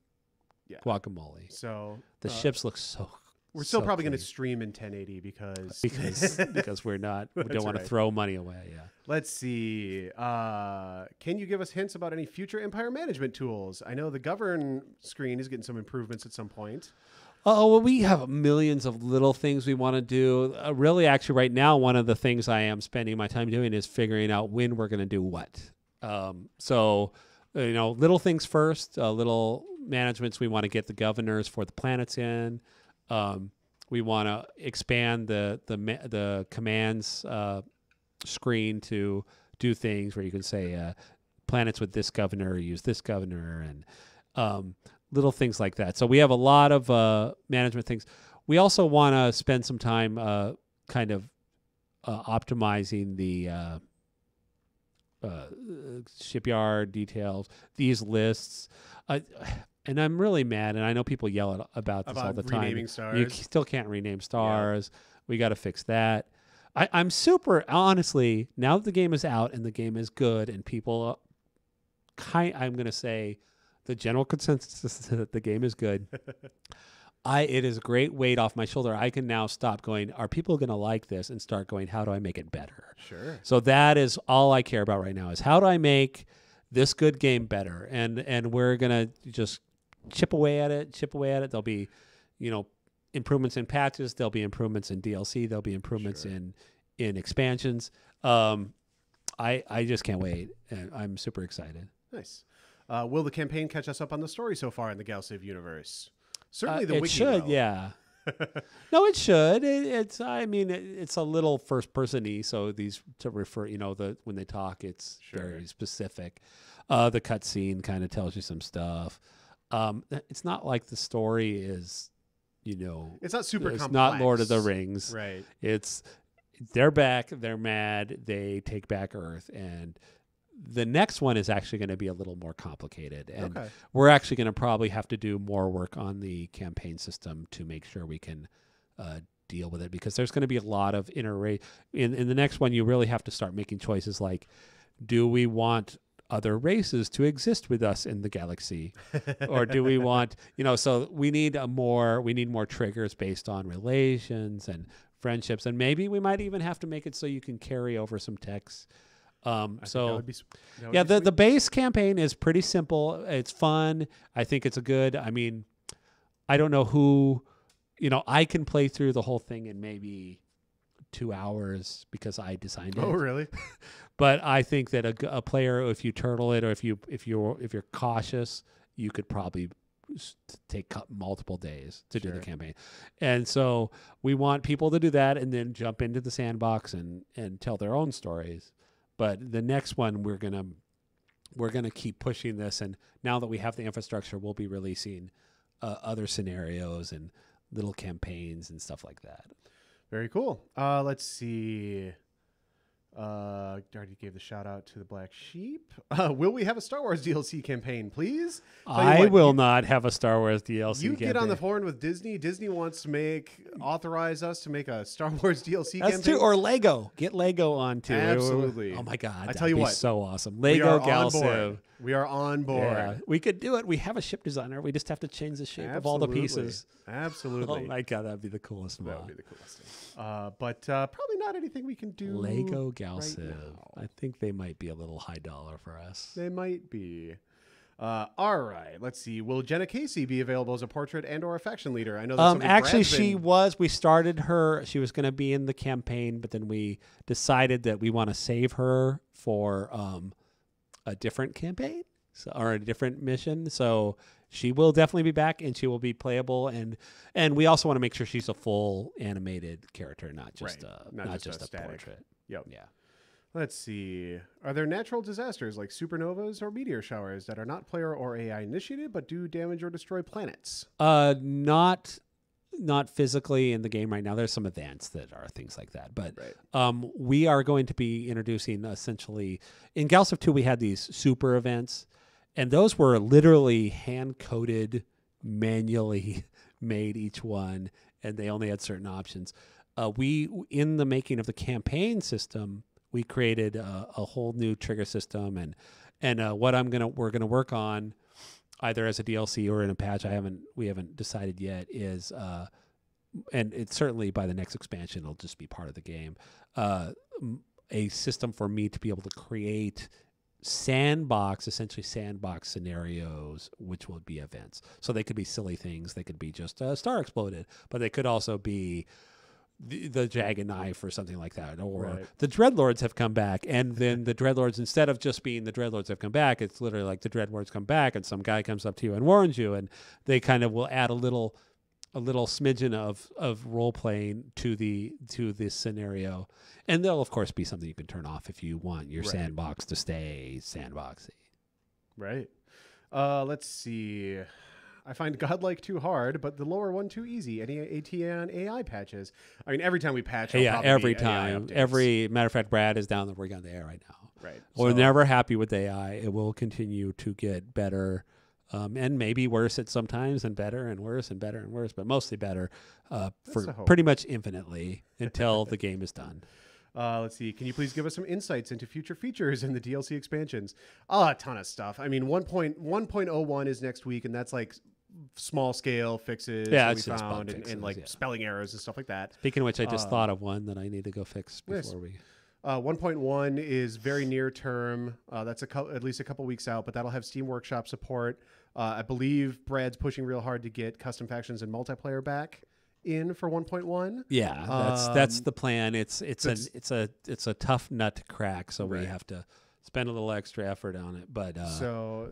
guacamole. So The ships look so. we're still so probably going to clean. stream in 1080 because because we don't want to right. throw money away. Yeah. Let's see. Can you give us hints about any future Empire management tools? I know the govern screen is getting some improvements at some point. Oh, well, we have millions of little things we want to do. Really, actually, right now, one of the things I am spending my time doing is figuring out when we're going to do what. Little things first, little managements. We want to get the governors for the planets in. We want to expand the commands screen to do things where you can say planets with this governor, use this governor, and little things like that. So we have a lot of management things. We also want to spend some time kind of optimizing the shipyard details, these lists. And I'm really mad, and I know people yell about this all the time. Renaming stars. You still can't rename stars. Yeah. We got to fix that. I'm super, honestly, now that the game is out and the game is good and people I'm going to say the general consensus is that the game is good. It is a great weight off my shoulder. I can now stop going, are people going to like this, and start going, how do I make it better? Sure. So that is all I care about right now is how do I make this good game better? And we're going to just chip away at it. There'll be, improvements in patches. There'll be improvements in DLC. There'll be improvements in expansions. I just can't wait. And I'm super excited. Nice. Will the campaign catch us up on the story so far in the GalCiv universe? Certainly the it wiki should, will. yeah. No, it should. It's a little first person-y, so these to refer, when they talk, it's very specific. The cutscene kind of tells you some stuff. It's not like the story is, it's not super complex. It's not Lord of the Rings. Right. They're back, they're mad, they take back Earth, and the next one is actually going to be a little more complicated. And we're actually going to probably have to do more work on the campaign system to make sure we can deal with it, because there's going to be a lot of in the next one. You really have to start making choices like, do we want other races to exist with us in the galaxy, or do we want, so we need more triggers based on relations and friendships, and maybe we might even have to make it so you can carry over some techs. The base campaign is pretty simple. It's fun. I think it's I don't know who, I can play through the whole thing in maybe 2 hours because I designed it. Oh, really? But I think that a player, if you turtle it, or if you're cautious, you could probably take multiple days to do the campaign. And so we want people to do that and then jump into the sandbox and tell their own stories. But the next one, we're going to we're going to keep pushing this. And now that we have the infrastructure, we'll be releasing other scenarios and little campaigns and stuff like that. Very cool. Let's see. Already gave the shout out to the Black Sheep. Will we have a Star Wars DLC campaign, please? I will not have a Star Wars DLC You campaign. get on the horn with Disney. Disney wants to authorize us to make a Star Wars DLC That's campaign. true. Or Lego. Get Lego on too. Absolutely. Oh my God. I tell you what, so awesome. we Lego are on board. GalCiv. We are on board. Yeah, we could do it. We have a ship designer. We just have to change the shape of all the pieces. Absolutely. Oh my God, that'd be the coolest one. That would be the coolest thing. But probably not anything we can do. Lego GalCiv. Right, I think they might be a little high dollar for us. they might be. All right. Let's see. Will Jenna Casey be available as a portrait and/or a faction leader? I know. That's something Actually, Brad's she been- was. We started her. She was going to be in the campaign, but then we decided that we want to save her for a different campaign or a different mission. So she will definitely be back, and she will be playable. And we also want to make sure she's a full animated character, not just not just a static. portrait. Yep. Yeah. Let's see. Are there natural disasters like supernovas or meteor showers that are not player or AI initiated but do damage or destroy planets? Not physically in the game right now. There's some events that are things like that, but Right. we are going to be introducing essentially in GalCiv 2. We had these super events, and those were literally hand coded, manually made each one, and they only had certain options. We in the making of the campaign system, we created a whole new trigger system, and what we're gonna work on, either as a DLC or in a patch. We haven't decided yet. Is and it's certainly by the next expansion, it'll just be part of the game. A system for me to be able to create essentially sandbox scenarios, which would be events. So they could be silly things. They could be just a star exploded, but they could also be the jagged knife or something like that, or the Dreadlords have come back, and then the Dreadlords, instead of just being the Dreadlords have come back, it's literally like the Dreadlords come back, and some guy comes up to you and warns you, and they kind of will add a little smidgen of role playing to this scenario, and there'll of course be something you can turn off if you want your sandbox to stay sandboxy. Right. Let's see. I find Godlike too hard, but the lower one too easy. Any ATA on AI patches? I mean, every time we patch, Every time. Matter of fact, Brad is down there working on the AI right now. Right. We're never happy with AI. It will continue to get better, and maybe worse at sometimes, and better and worse and better and worse, but mostly better for pretty much infinitely until the game is done. Let's see. Can you please give us some insights into future features in the DLC expansions? A ton of stuff. I mean, 1.01 is next week, and that's like small scale fixes that we found and like spelling errors and stuff like that. Speaking of which, I just thought of one that I need to go fix before we... 1.1 is very near term. That's at least a couple weeks out, but that'll have Steam Workshop support. I believe Brad's pushing real hard to get custom factions and multiplayer back in for 1.1. Yeah, that's the plan. It's a tough nut to crack, so we have to spend a little extra effort on it, but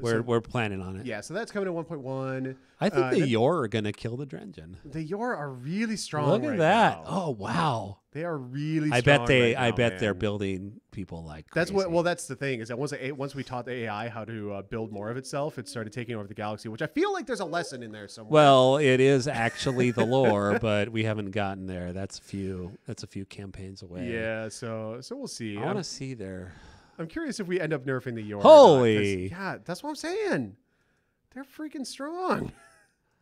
we're planning on it. Yeah, so that's coming to 1.1. I think the Yor are going to kill the Drengen. The Yor are really strong. Look at that! Now. Oh wow, they are really strong. I bet they're building people like crazy. That's the thing is that once we taught the AI how to build more of itself, it started taking over the galaxy, which I feel like there's a lesson in there somewhere. Well, it is actually the lore, but we haven't gotten there. That's a few campaigns away. Yeah, so we'll see. I want to see their. I'm curious if we end up nerfing the Yor. Holy! Yeah, that's what I'm saying. They're freaking strong.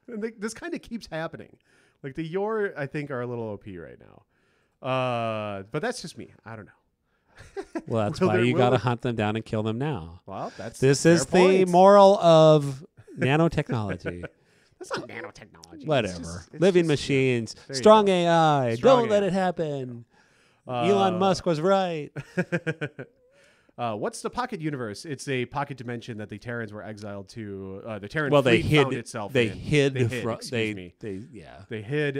And this kind of keeps happening. Like the Yor, I think, are a little OP right now. But that's just me. I don't know. Well, that's why you got to hunt them down and kill them now. Well, this is the moral of nanotechnology. That's not nanotechnology. Whatever. Living machines, strong AI. Don't let it happen. Elon Musk was right. What's the Pocket Universe? It's a pocket dimension that the Terrans were exiled to. The Terran fleet found itself. They in. hid. They hid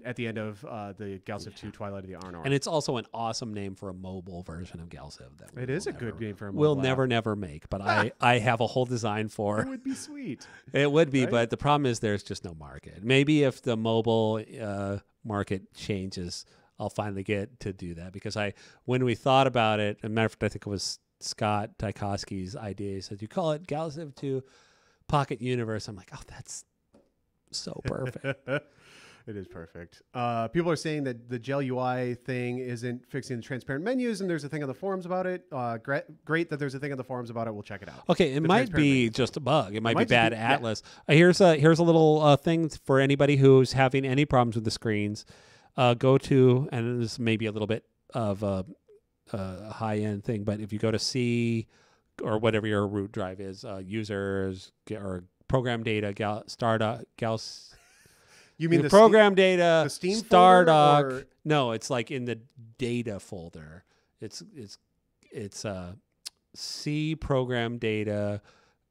at the end of the GalCiv 2 Twilight of the Arnor. And it's also an awesome name for a mobile version of GalCiv. It is a good name for a mobile. We'll never make, but I have a whole design for. It would be sweet. It would be, but the problem is there's just no market. Maybe if the mobile market changes, I'll finally get to do that, because when we thought about it, a matter of fact, I think it was Scott Tykowski's idea. He said, you call it GalCiv 2 Pocket Universe. I'm like, oh, that's so perfect. It is perfect. People are saying that the gel UI thing isn't fixing the transparent menus, and there's a thing on the forums about it. Great that there's a thing on the forums about it. We'll check it out. Okay, it might be just a bug. It might be bad yeah. Atlas. Here's a little thing for anybody who's having any problems with the screens. Go to, and this may be a little bit of a high-end thing, but if you go to C or whatever your root drive is, users or program data, Stardock, You mean the program data, the Steam Stardock? No, it's like in the data folder. It's C program data,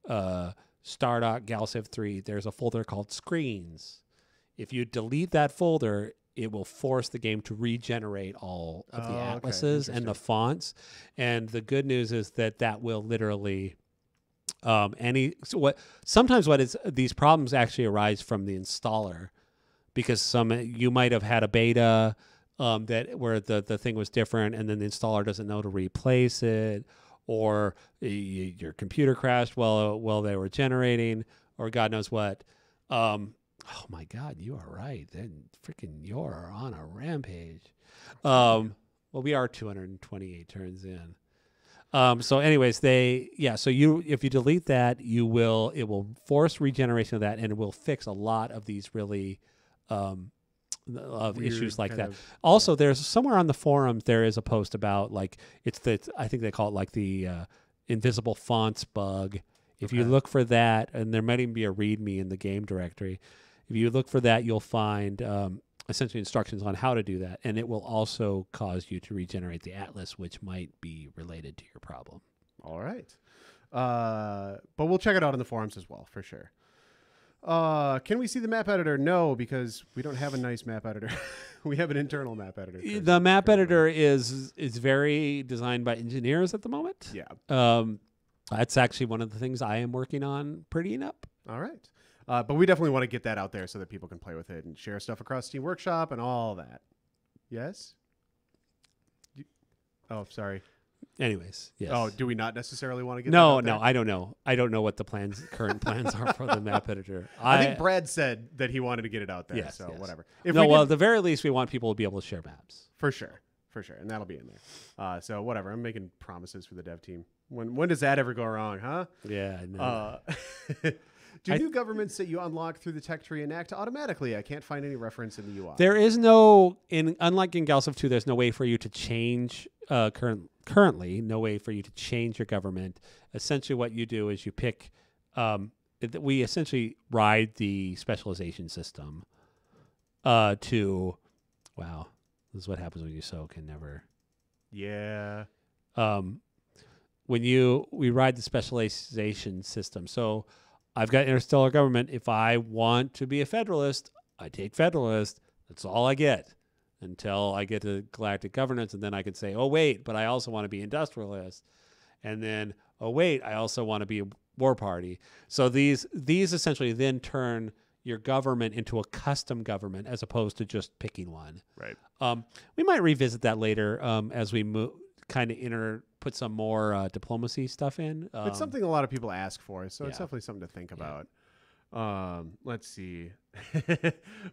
Stardock, GalCiv 3. There's a folder called Screens. If you delete that folder, it will force the game to regenerate all of the atlases and the fonts. And the good news is that will literally sometimes these problems actually arise from the installer, because you might have had a beta where the thing was different, and then the installer doesn't know to replace it, or your computer crashed while they were generating, or God knows what. Oh my God, you are right. Then freaking you're on a rampage. Well, we are 228 turns in. So anyways, so if you delete that, it will force regeneration of that, and it will fix a lot of these really of weird issues like that. Also, there's somewhere on the forum there is a post about I think they call it like the invisible fonts bug. If you look for that, and there might even be a README in the game directory. If you look for that, you'll find essentially instructions on how to do that, and it will also cause you to regenerate the atlas, which might be related to your problem. All right. But we'll check it out in the forums as well, for sure. Can we see the map editor? No, because we don't have a nice map editor. We have an internal map editor. The map editor is very designed by engineers at the moment. Yeah. That's actually one of the things I am working on prettying up. All right. But we definitely want to get that out there so that people can play with it and share stuff across Steam Workshop and all that. Yes? Oh, sorry. Anyways, yes. Oh, do we not necessarily want to get that out there? No, I don't know. I don't know what the current plans are for the map editor. I think Brad said that he wanted to get it out there, yes. Whatever. At the very least, we want people to be able to share maps. For sure. And that'll be in there. So whatever. I'm making promises for the dev team. When does that ever go wrong, huh? Yeah, I know. Do new governments that you unlock through the tech tree enact automatically? I can't find any reference in the UI. There is unlike in GalCiv 2, there's no way for you to change, currently, no way for you to change your government. Essentially what you do is you pick, we essentially ride the specialization system wow, this is what happens when you soak and never. Yeah. We ride the specialization system. So I've got interstellar government. If I want to be a federalist, I take federalist. That's all I get until I get to galactic governance. And then I can say, oh, wait, but I also want to be industrialist. And then, oh, wait, I also want to be a war party. So these essentially then turn your government into a custom government as opposed to just picking one. Right. We might revisit that later as we move, put some more diplomacy stuff in. It's something a lot of people ask for, so it's definitely something to think about. Let's see.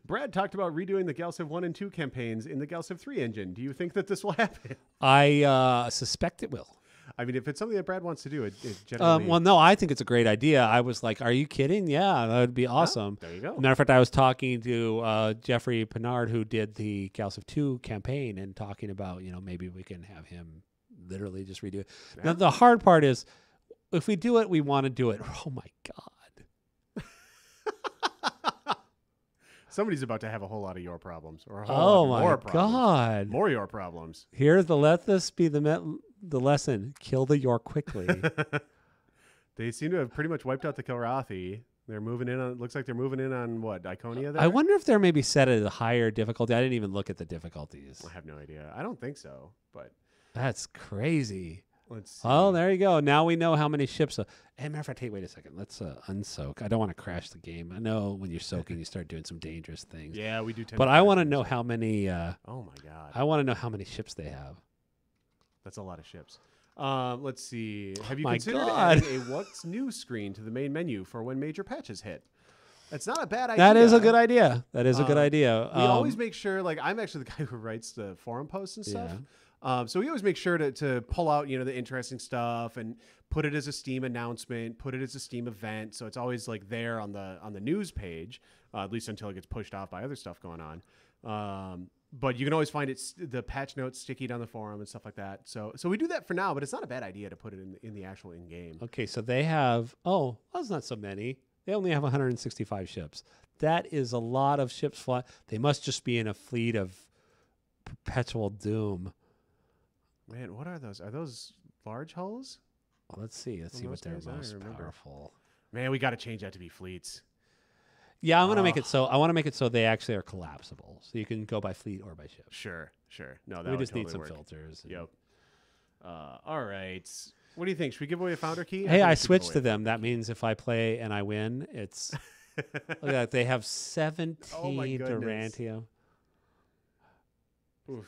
Brad talked about redoing the GalCiv 1 and 2 campaigns in the GalCiv 3 engine. Do you think that this will happen? I suspect it will. I mean, if it's something that Brad wants to do, it generally... well, no, I think it's a great idea. I was like, are you kidding? Yeah, that would be awesome. There you go. Matter of fact, I was talking to Jeffrey Pinard, who did the GalCiv 2 campaign, and talking about, maybe we can have him literally just redo it. Yeah. Now, the hard part is, if we do it, we want to do it. Oh, my God. Somebody's about to have a whole lot of your problems. Or a whole lot more problems. God. More your problems. Let this be the lesson. Kill the York quickly. They seem to have pretty much wiped out the Kilrathi. They're moving in on, looks like they're moving in on what, Iconia there? I wonder if they're maybe set at a higher difficulty. I didn't even look at the difficulties. I have no idea. I don't think so, but. That's crazy. Let's see. Oh, there you go. Now we know how many ships. Hey, matter of fact, wait a second. Let's unsoak. I don't want to crash the game. I know when you're soaking, you start doing some dangerous things. Yeah, we do. But I want to know how many. Oh my God. I want to know how many ships they have. That's a lot of ships. Let's see. Have you My considered God. adding a what's new screen to the main menu for when major patches hit? It's not a bad idea. That is a good idea. That is a good idea. We always make sure, like, I'm actually the guy who writes the forum posts and stuff. So we always make sure to pull out, the interesting stuff and put it as a Steam announcement, put it as a Steam event. So it's always like there on the news page, at least until it gets pushed off by other stuff going on. But you can always find the patch notes sticky on the forum and stuff like that. So we do that for now, but it's not a bad idea to put it in the actual in-game. Okay, so they have, that's not so many. They only have 165 ships. That is a lot of ships fly. They must just be in a fleet of perpetual doom. Man, what are those? Are those large hulls? Well, let's see. Let's see what they're most powerful. Man, we got to change that to be fleets. Yeah, I want to make it so. I want to make it so they actually are collapsible, so you can go by fleet or by ship. Sure. No, that we would just totally need some work. filters. Yep. All right. What do you think? Should we give away a founder key? Hey, I switched to them. That means if I play and I win, it's look at that. They have 17 Durantio. Oof.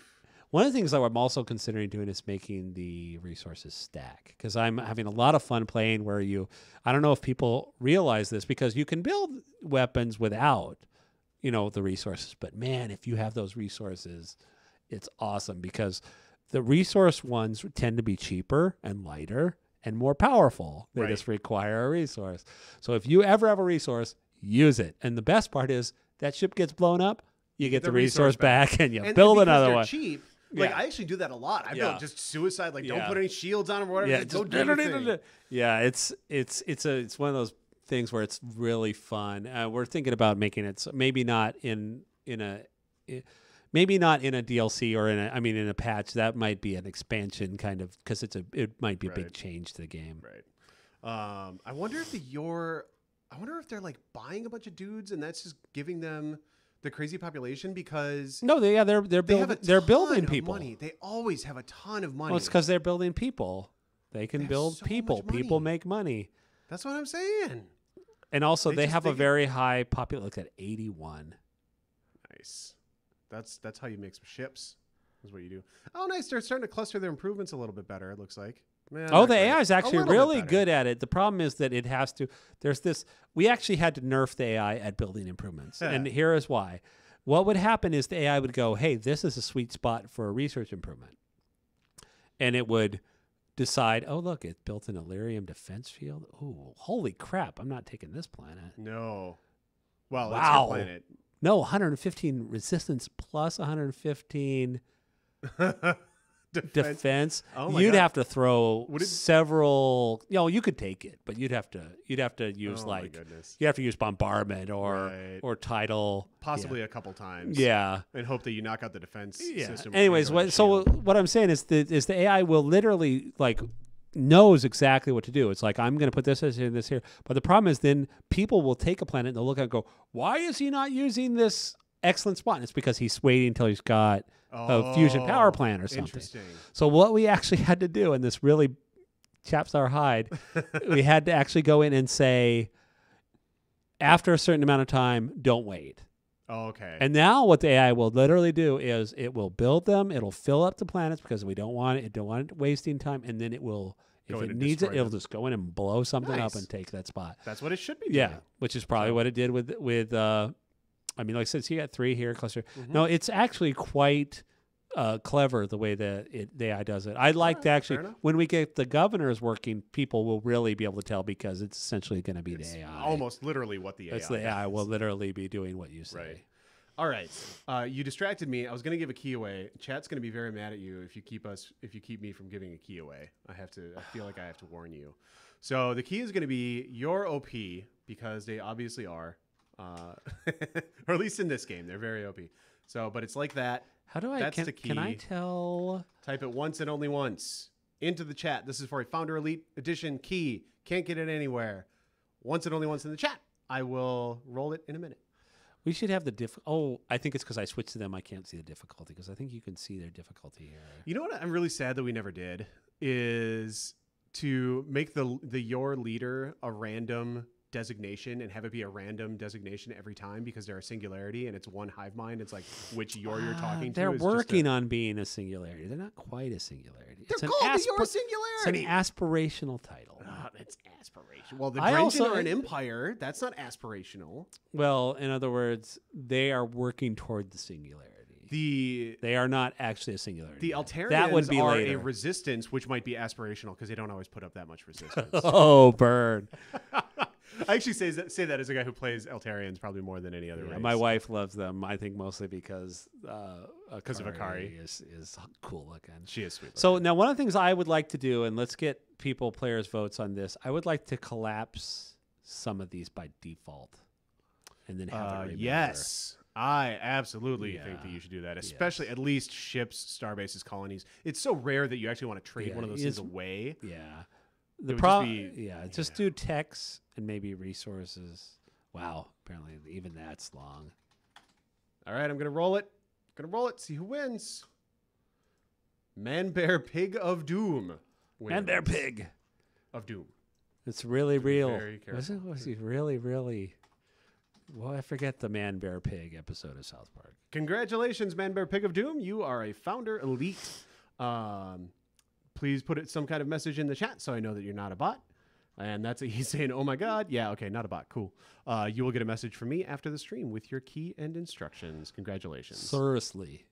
One of the things that I'm also considering doing is making the resources stack, because I'm having a lot of fun playing where I don't know if people realize this, because you can build weapons without, the resources. But man, if you have those resources, it's awesome, because the resource ones tend to be cheaper and lighter and more powerful. They just require a resource. So if you ever have a resource, use it. And the best part is that ship gets blown up, you get the resource back and you build another one. Cheap. Like, I actually do that a lot. I build just suicide, like, don't put any shields on them or whatever. Just go do anything. Yeah, it's one of those things where it's really fun. We're thinking about making it maybe not in a DLC or in a patch. That might be an expansion kind of, because it might be a big change to the game. Right. I wonder if they're like buying a bunch of dudes and that's just giving them the crazy population, because they're building people. Money. They always have a ton of money. Well, it's because they're building people. They can build people. People make money. That's what I'm saying. And also, they have a very high population. Look at 81. Nice. That's how you make some ships. Is what you do. Oh, nice. They're starting to cluster their improvements a little bit better. It looks like. Man, the AI is actually really good at it. The problem is that it has to. We actually had to nerf the AI at building improvements, and here is why. What would happen is the AI would go, "Hey, this is a sweet spot for a research improvement," and it would decide, "Oh, look, it built an Illyrium defense field. Oh, holy crap! I'm not taking this planet." No. Well, wow. It's your planet. No, 115 resistance plus 115 defense. Oh you'd have to throw several. You could take it, but you'd have to use you have to use bombardment or tidal, possibly a couple times. Yeah, and hope that you knock out the defense system. Anyways, what I'm saying is the AI will literally knows exactly what to do. It's like, I'm going to put this here and this here. But the problem is then people will take a planet and they'll look at it and go, why is he not using this excellent spot? And it's because he's waiting until he's got a fusion power plant or something. Interesting. So what we actually had to do, and this really chaps our hide, we had to actually go in and say, after a certain amount of time, don't wait. Oh, okay. And now what the AI will literally do is it will build them. It'll fill up the planets because we don't want it wasting time. And then it will, if it needs it, it'll just go in and blow something up and take that spot. That's what it should be doing. Yeah, which is probably what it did with like I said, so you got 3 here, cluster. Mm-hmm. No, it's actually quite clever the way that the AI does it. I'd like to actually, when we get the governors working, people will really be able to tell, because it's essentially going to be the AI. Almost literally what the AI is. The AI will literally be doing what you say. Right. All right. You distracted me. I was going to give a key away. Chat's going to be very mad at you if you keep me from giving a key away. I feel like I have to warn you. So the key is going to be your OP, because they obviously are. Or at least in this game, they're very OP. So, but it's like that. How do I? That's the key. Can I tell? Type it once and only once into the chat. This is for a Founder Elite Edition key. Can't get it anywhere. Once and only once in the chat. I will roll it in a minute. We should have the I think it's because I switched to them. I can't see the difficulty, because I think you can see their difficulty here. You know what? I'm really sad that we never did is to make the your leader a random designation and have it be a random designation every time because they're a singularity and it's one hive mind. It's like which you're talking to. They're is working on being a singularity. They're not quite a singularity. They're called the Your Singularity. It's an aspirational title. It's aspirational. Well, the I Grenjan also- are an empire. That's not aspirational. Well, in other words, they are working toward the singularity. They are not actually a singularity. The yet. Altarians that would be are later. a resistance, which might be aspirational because they don't always put up that much resistance. Oh, burn. I actually say that as a guy who plays Altarians probably more than any other race. My wife loves them. I think mostly because of Akari. is cool looking. She is sweet. So now one of the things I would like to do, and let's get players' votes on this. I would like to collapse some of these by default, and then have it remember. Yes. I absolutely think that you should do that, especially at least ships, star bases, colonies. It's so rare that you actually want to trade one of those things away. Yeah. Just do techs and maybe resources. Wow. Apparently even that's long. All right, I'm going to roll it. See who wins. Man, Bear, Pig of Doom wins. Man, Bear, Pig of Doom. It's really real. Very careful. Was he really... Well, I forget the Man, Bear, Pig episode of South Park. Congratulations, Man, Bear, Pig of Doom. You are a founder elite. Please put some kind of message in the chat so I know that you're not a bot. And he's saying, oh my God. Yeah, okay, not a bot. Cool. You will get a message from me after the stream with your key and instructions. Congratulations. Seriously.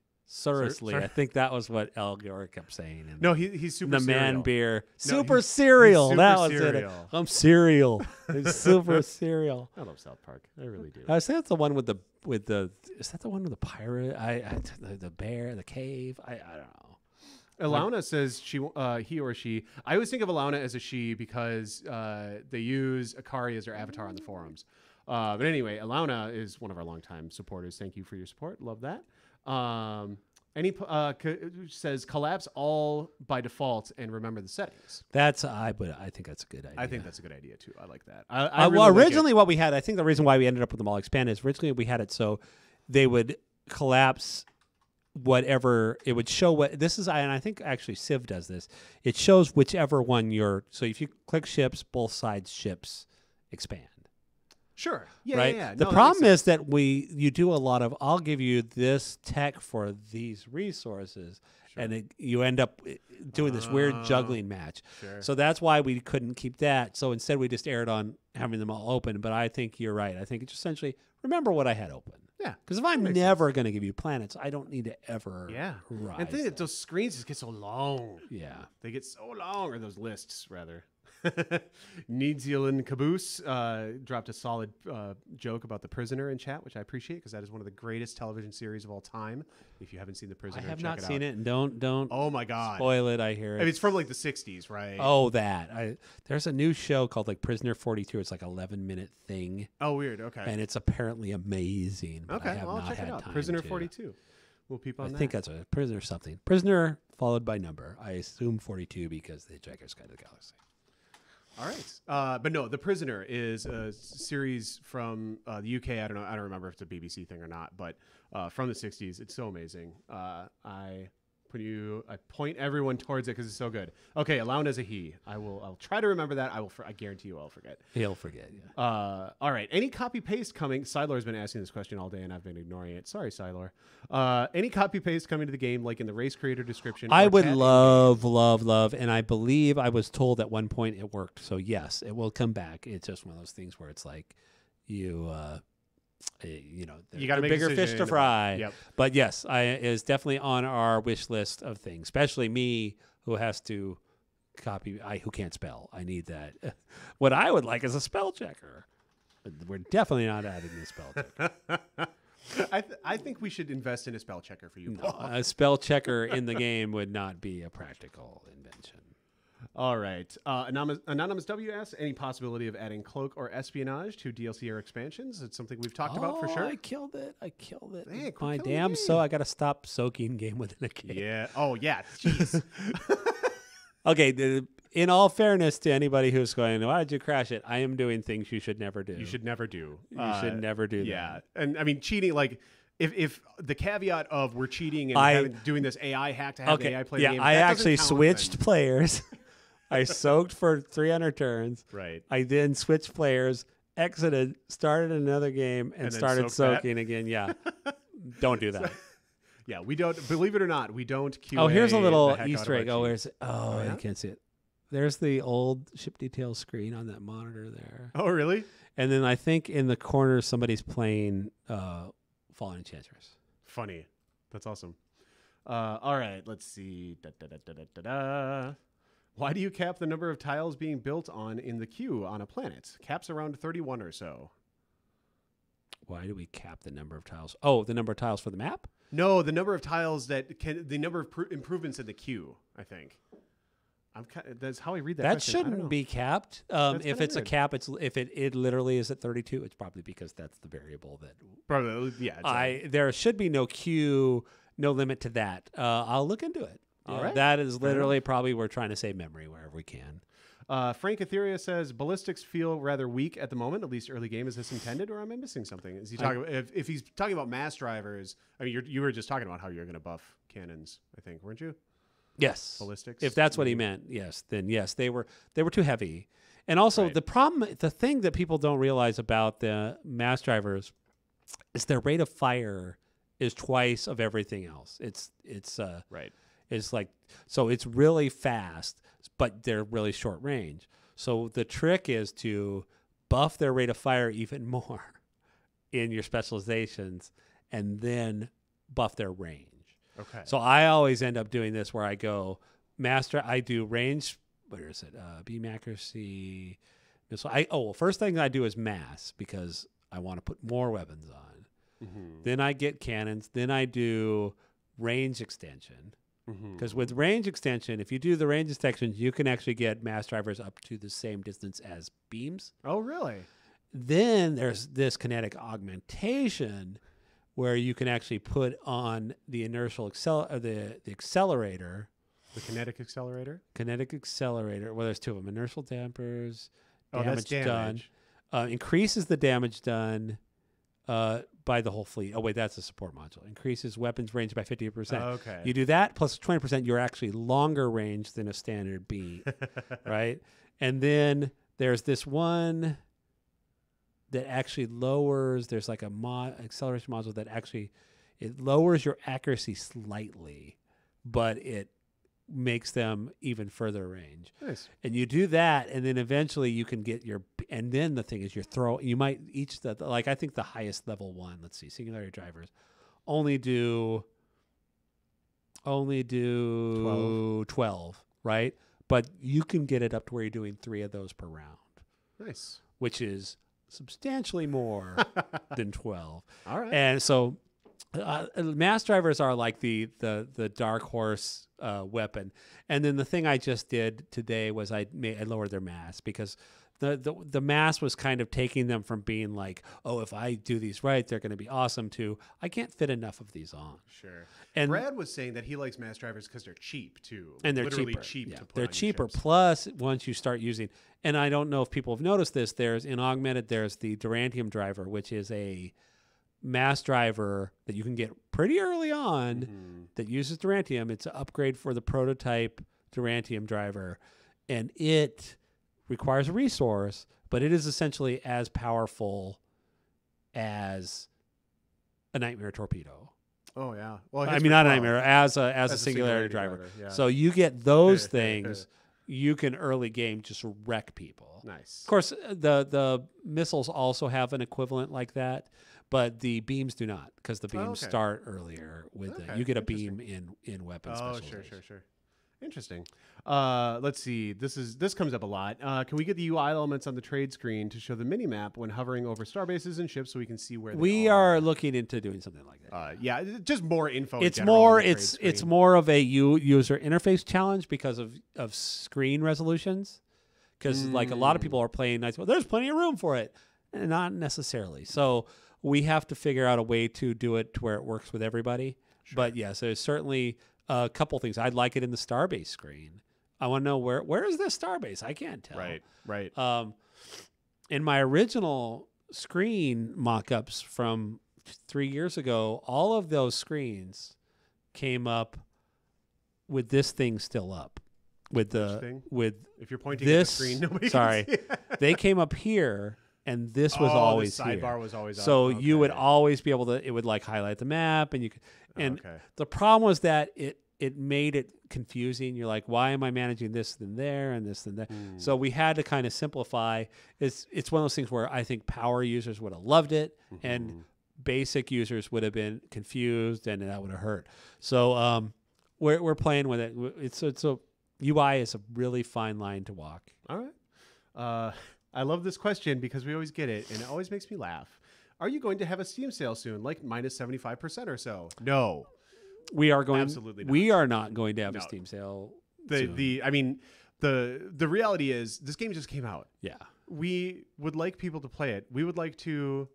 I think that was what El Gore kept saying. No, he's super the cereal. Man Beer. No, Super cereal. super That was cereal. it. I'm cereal. It's super cereal. I love South Park. I really do. I think that's the one with the is that the one with the pirate? The bear, the cave. I don't know. Alauna says he or she. I always think of Alauna as a she because they use Akari as their avatar on the forums. But anyway, Alauna is one of our longtime supporters. Thank you for your support. Love that. Says collapse all by default and remember the settings. I think that's a good idea. I think that's a good idea too. I like that. Originally what we had, I think the reason why we ended up with them all expanded is originally we had it so they would collapse whatever it would show what this is. And I think actually Civ does this. It shows whichever one so if you click ships, both sides ships expand. Sure. Yeah. Right. Yeah. The problem is that you do a lot of. I'll give you this tech for these resources, and you end up doing this weird juggling match. Sure. So that's why we couldn't keep that. So instead, we just aired on having them all open. But I think you're right. I think it's essentially remember what I had open. Yeah. Because if I'm never going to give you planets, I don't need to ever. Rise and think that those screens just get so long. Yeah. They get so long, or those lists rather. Needsiel Caboose dropped a solid joke about The Prisoner in chat, which I appreciate because that is one of the greatest television series of all time. If you haven't seen The Prisoner, I have check not it seen out. it, and don't. Oh my God, spoil it! I hear it. I mean, it's from like the '60s, right? Oh, there's a new show called like Prisoner 42. It's like 11-minute thing. Oh, weird. Okay, and it's apparently amazing. But okay, I have I'll not check had it out. time Prisoner to. 42. We'll peep on that. I think that's a Prisoner something. Prisoner followed by number. I assume 42 because the Hitchhiker's Guide to the Galaxy. All right, but no, The Prisoner is a series from the UK. I don't remember if it's a BBC thing or not, but from the '60s. It's so amazing. I point everyone towards it because it's so good. Okay, Alauna is a he. I'll try to remember that. I guarantee you I'll forget. He'll forget. Yeah. All right. Any copy paste coming? Sidlor's been asking this question all day, and I've been ignoring it. Sorry, Sidlor. Any copy paste coming to the game, like in the race creator description? I would love, and I believe I was told at one point it worked. So yes, it will come back. It's just one of those things where it's like you got a bigger fish to fry. Yep. But yes, is definitely on our wish list of things, especially me who has to copy. Who can't spell. I need that. What I would like is a spell checker. We're definitely not adding the spell checker. I think we should invest in a spell checker for you, No, Paul. a spell checker in the game would not be a practical invention. All right. Anonymous W asks, any possibility of adding cloak or espionage to DLC or expansions? It's something we've talked about for sure. I killed it. Hey, My damn, so I got to stop soaking game within a game. Yeah. Oh, yeah. Jeez. Okay. In all fairness to anybody who's going, why did you crash it? I am doing things you should never do. You should never do. You should never do that. Yeah. And I mean, cheating, like, if the caveat of we're cheating and doing this AI hack to have the AI play the game. I actually switched players. I soaked for 300 turns. Right. I then switched players, exited, started another game, and then started soaked soaking again. Yeah. Don't do that. Yeah, we don't. Believe it or not, we don't. QA Oh, here's a the little heck out Easter of egg. our Oh, cheese. you can't see it. There's the old ship details screen on that monitor there. Oh, really? And then I think in the corner somebody's playing Fallen Enchantress. Funny. That's awesome. All right, let's see. Why do you cap the number of tiles being built on in the queue on a planet? Caps around 31 or so. Why do we cap the number of tiles? Oh, the number of tiles for the map? No, the number of tiles the number of improvements in the queue, I think. That's how I read that. That question. I don't know. shouldn't be capped. That's If kinda it's a weird. cap, if it literally is at 32, it's probably because that's the variable that Probably, yeah. there should be no queue, no limit to that. I'll look into it. All Yeah, right. that is literally probably we're trying to save memory wherever we can. Frank Etheria says ballistics feel rather weak at the moment, at least early game. Is this intended, or am I missing something? Is he talking? If he's talking about mass drivers, I mean, you were just talking about how you're going to buff cannons, I think, weren't you? Yes, Ballistics. if that's what he meant, yes, then yes, they were too heavy. And also the thing that people don't realize about the mass drivers is their rate of fire is twice of everything else. It's Right. It's like, so it's really fast, but they're really short range. So the trick is to buff their rate of fire even more in your specializations and then buff their range. Okay. So I always end up doing this where I go I do range, where is it? Beam accuracy, missile. First thing I do is mass because I want to put more weapons on. Mm-hmm. Then I get cannons. Then I do range extension. Because with range extension, if you do the range extension, you can actually get mass drivers up to the same distance as beams. Oh, really? Then there's this kinetic augmentation where you can actually put on the inertial the accelerator. The kinetic accelerator? Kinetic accelerator. Well, there's two of them. Inertial dampers, Oh, that's damage. done. Increases the damage done by the whole fleet. Oh, wait, that's a support module. Increases weapons range by 50%. Okay. You do that plus 20%, you're actually longer range than a standard beam, right? And then there's this one that actually lowers, there's like a acceleration module that actually, it lowers your accuracy slightly, but it makes them even further range. Nice. And you do that, and then eventually you can get and then the thing is you might I think the highest level one, let's see, singularity drivers only do 12, right? But you can get it up to where you're doing 3 of those per round. Nice. Which is substantially more than 12. All right. And so mass drivers are like the dark horse weapon. And then the thing I just did today was I lowered their mass because the mass was kind of taking them from being like, oh, if I do these right, they're going to be awesome, to I can't fit enough of these on. Sure. And Brad was saying that he likes mass drivers because they're cheap too. and they're literally cheaper. cheap Yeah, to put they're on your cheaper. ships. Plus, once you start using, and I don't know if people have noticed this, there's in augmented, there's the Durantium driver, which is a mass driver that you can get pretty early on that uses Durantium. It's an upgrade for the prototype Durantium driver, and it requires a resource, but it is essentially as powerful as a Nightmare torpedo. Oh yeah. Well, I mean, not a Nightmare, as a singularity driver. Yeah. So you get those things, you can early game just wreck people. Nice. Of course, the missiles also have an equivalent like that, but the beams do not, because the beams start earlier with it. You get a beam in weapon specialization. Sure. Interesting. Let's see. This comes up a lot. Can we get the UI elements on the trade screen to show the mini map when hovering over star bases and ships so we can see where we are looking into doing something like that? Yeah, just more info. It's in general more on the trade screen. it's more of a user interface challenge because of screen resolutions. Because like a lot of people are playing nice. Well, there's plenty of room for it, and not necessarily. So we have to figure out a way to do it to where it works with everybody. Sure. But yes, there's certainly a couple things. I'd like it in the Starbase screen. I want to know where is this Starbase? I can't tell. Right. In my original screen mock-ups from 3 years ago, all of those screens came up with this thing still up. With if you're pointing this at the screen, nobody sorry, can see it. they came up here, and this was Oh, always the sidebar here. was always up. So you would Okay. always be able to. It would like highlight the map, and you could. And Okay. the problem was that it made it confusing. You're like, why am I managing this then there and this then there? So we had to kind of simplify. It's one of those things where I think power users would have loved it, and basic users would have been confused, and that would have hurt. So we're playing with it. It's a UI is a really fine line to walk. All right. I love this question because we always get it, and it always makes me laugh. Are you going to have a Steam sale soon, like minus 75% or so? No. We are going. Absolutely not. We are not going to have a No. Steam sale. soon. The reality is this game just came out. Yeah. We would like people to play it. We would like to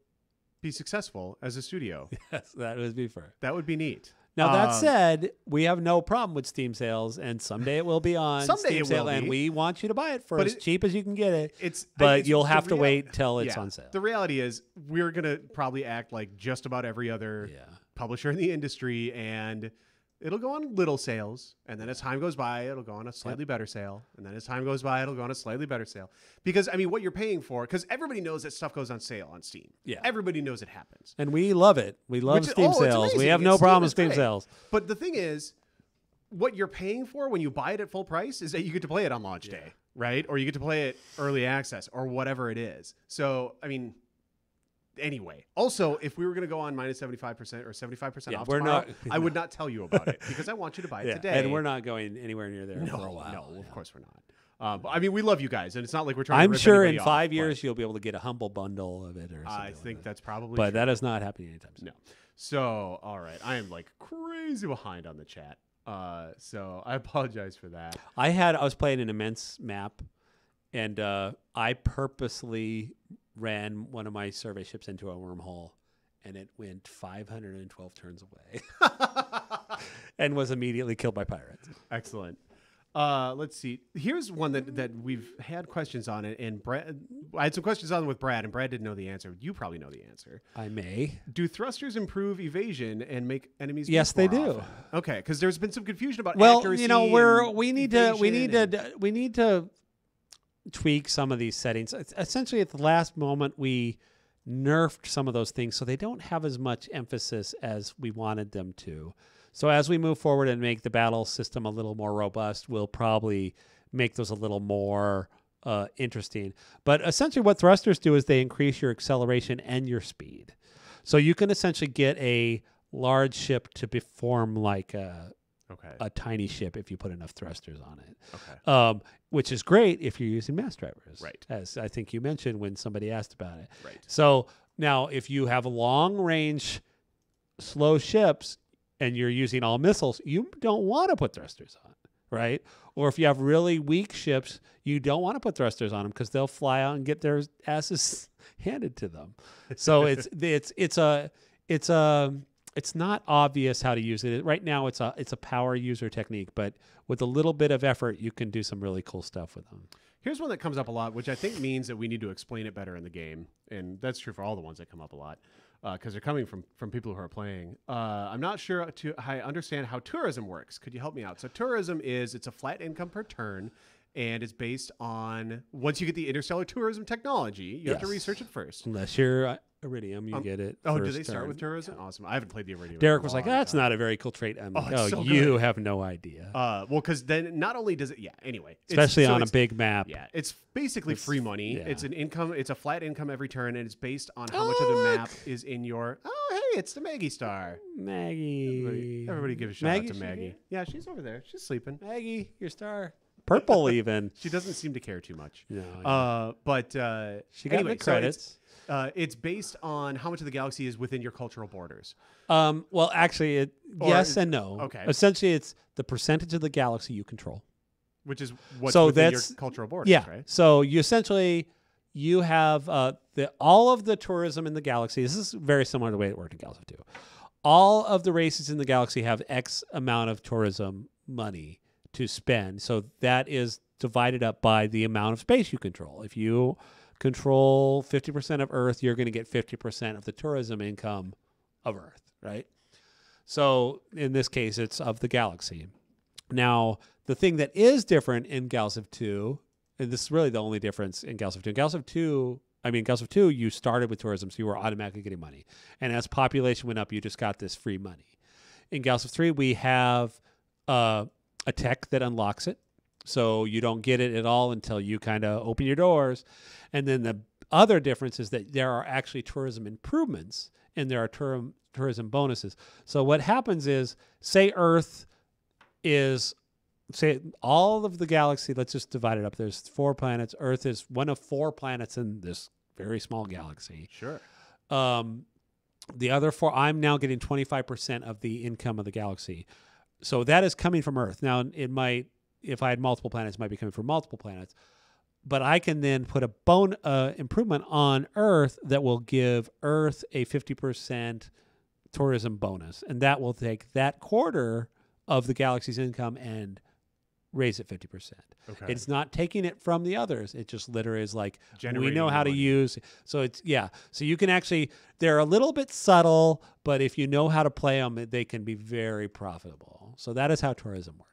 be successful as a studio. Yes, that would be fair. That would be neat. Now that said, we have no problem with Steam sales, and someday it will be on Someday Steam it sale, will and be. we want you to buy it for But as cheap as you can get it. It's You'll the have to real- wait till it's Yeah. on sale. The reality is we're gonna probably act like just about every other Yeah. publisher in the industry, and it'll go on little sales, and then as time goes by, it'll go on a slightly better sale, and then as time goes by, it'll go on a slightly better sale. Because I mean, what you're paying for, because everybody knows that stuff goes on sale on Steam. Yeah. Everybody knows it happens. And we love it. We love Which- Steam it's sales. We amazing. have no It's problem with Steam Steam is great. sales. But the thing is, what you're paying for when you buy it at full price is that you get to play it on launch day, right? Or you get to play it early access or whatever it is. So, I mean, anyway. Also, if we were going to go on minus 75% or 75% Yeah, off we're tomorrow, not- I would not tell you about it because I want you to buy it Yeah. today. And we're not going anywhere near there for a while. No, of course we're not. But, I mean, we love you guys, and it's not like we're trying to I'm rip sure in anybody off, 5 but years you'll be able to get a humble bundle of it or something. I like think that. that's probably But true. that is not happening anytime soon. No. So, all right. I am like crazy behind on the chat. So I apologize for that. I was playing an immense map, and I purposely ran one of my survey ships into a wormhole, and it went 512 turns away and was immediately killed by pirates. Excellent. Let's see. Here's one that we've had questions on it, and Brad. I had some questions on it with Brad, and Brad didn't know the answer. You probably know the answer. I may. Do thrusters improve evasion and make enemies? Yes, move they more do. often? Okay, because there's been some confusion about Well, accuracy. you know, we need to tweak some of these settings. Essentially, at the last moment, we nerfed some of those things, so they don't have as much emphasis as we wanted them to. So as we move forward and make the battle system a little more robust, we'll probably make those a little more interesting. But essentially what thrusters do is they increase your acceleration and your speed. So you can essentially get a large ship to perform like a tiny ship if you put enough thrusters on it. Okay. Which is great if you're using mass drivers. Right. As I think you mentioned when somebody asked about it. Right. So now if you have long range slow ships and you're using all missiles, you don't want to put thrusters on, right? Or if you have really weak ships, you don't want to put thrusters on them because they'll fly out and get their asses handed to them. So it's not obvious how to use it. Right now, it's a power user technique, but with a little bit of effort, you can do some really cool stuff with them. Here's one that comes up a lot, which I think means that we need to explain it better in the game, and that's true for all the ones that come up a lot. Because they're coming from people who are playing. I'm not sure I understand how tourism works. Could you help me out? So tourism it's a flat income per turn, and it's based on once you get the interstellar tourism technology, you have to Yes. research it first. Unless you're Iridium, you get it. Oh, do first they start turn. with tourism? Awesome. I haven't played the Iridium. Derek in a was like, long "That's time. not a very cool trait." I'm like, it's "Oh, so you good. have no idea." Well, because then not only does it, anyway, Especially on a it's- big map. Yeah, it's basically free money. yeah. It's an income. It's a flat income every turn, and it's based on how much of the map is in your. Oh, hey, it's the Maggie star. Maggie. Everybody give a shout Maggie, out to she Maggie. here? Yeah, she's over there. She's sleeping. Maggie, your star. Purple even. She doesn't seem to care too much. No. But She got anyway, the credits. So it's based on how much of the galaxy is within your cultural borders. Well, actually, yes and no. Okay. Essentially, it's the percentage of the galaxy you control. Which is what's So within your that's- cultural borders, Yeah. right? So you have all of the tourism in the galaxy. This is very similar to the way it worked in GalCiv 2. All of the races in the galaxy have X amount of tourism money to spend. So that is divided up by the amount of space you control. If you control 50% of Earth, you're going to get 50% of the tourism income of Earth, right? So in this case, it's of the galaxy. Now, the thing that is different in GalCiv 2, and this is really the only difference in GalCiv 2. In GalCiv 2, I mean, GalCiv 2, you started with tourism, so you were automatically getting money. And as population went up, you just got this free money. In GalCiv 3, we have a tech that unlocks it. So you don't get it at all until you kind of open your doors. And then the other difference is that there are actually tourism improvements and there are tourism bonuses. So what happens is, say Earth is, say all of the galaxy, let's just divide it up. There's 4 planets. Earth is one of 4 planets in this very small galaxy. Sure. The other 4, I'm now getting 25% of the income of the galaxy. So that is coming from Earth. Now, it might, if I had multiple planets, it might be coming from multiple planets. But I can then put a improvement on Earth that will give Earth a 50% tourism bonus. And that will take that quarter of the galaxy's income and raise it 50%. Okay. It's not taking it from the others. It just literally is like, we Generating know how to money. use. So it's, So you can actually, they're a little bit subtle, but if you know how to play them, they can be very profitable. So that is how tourism works.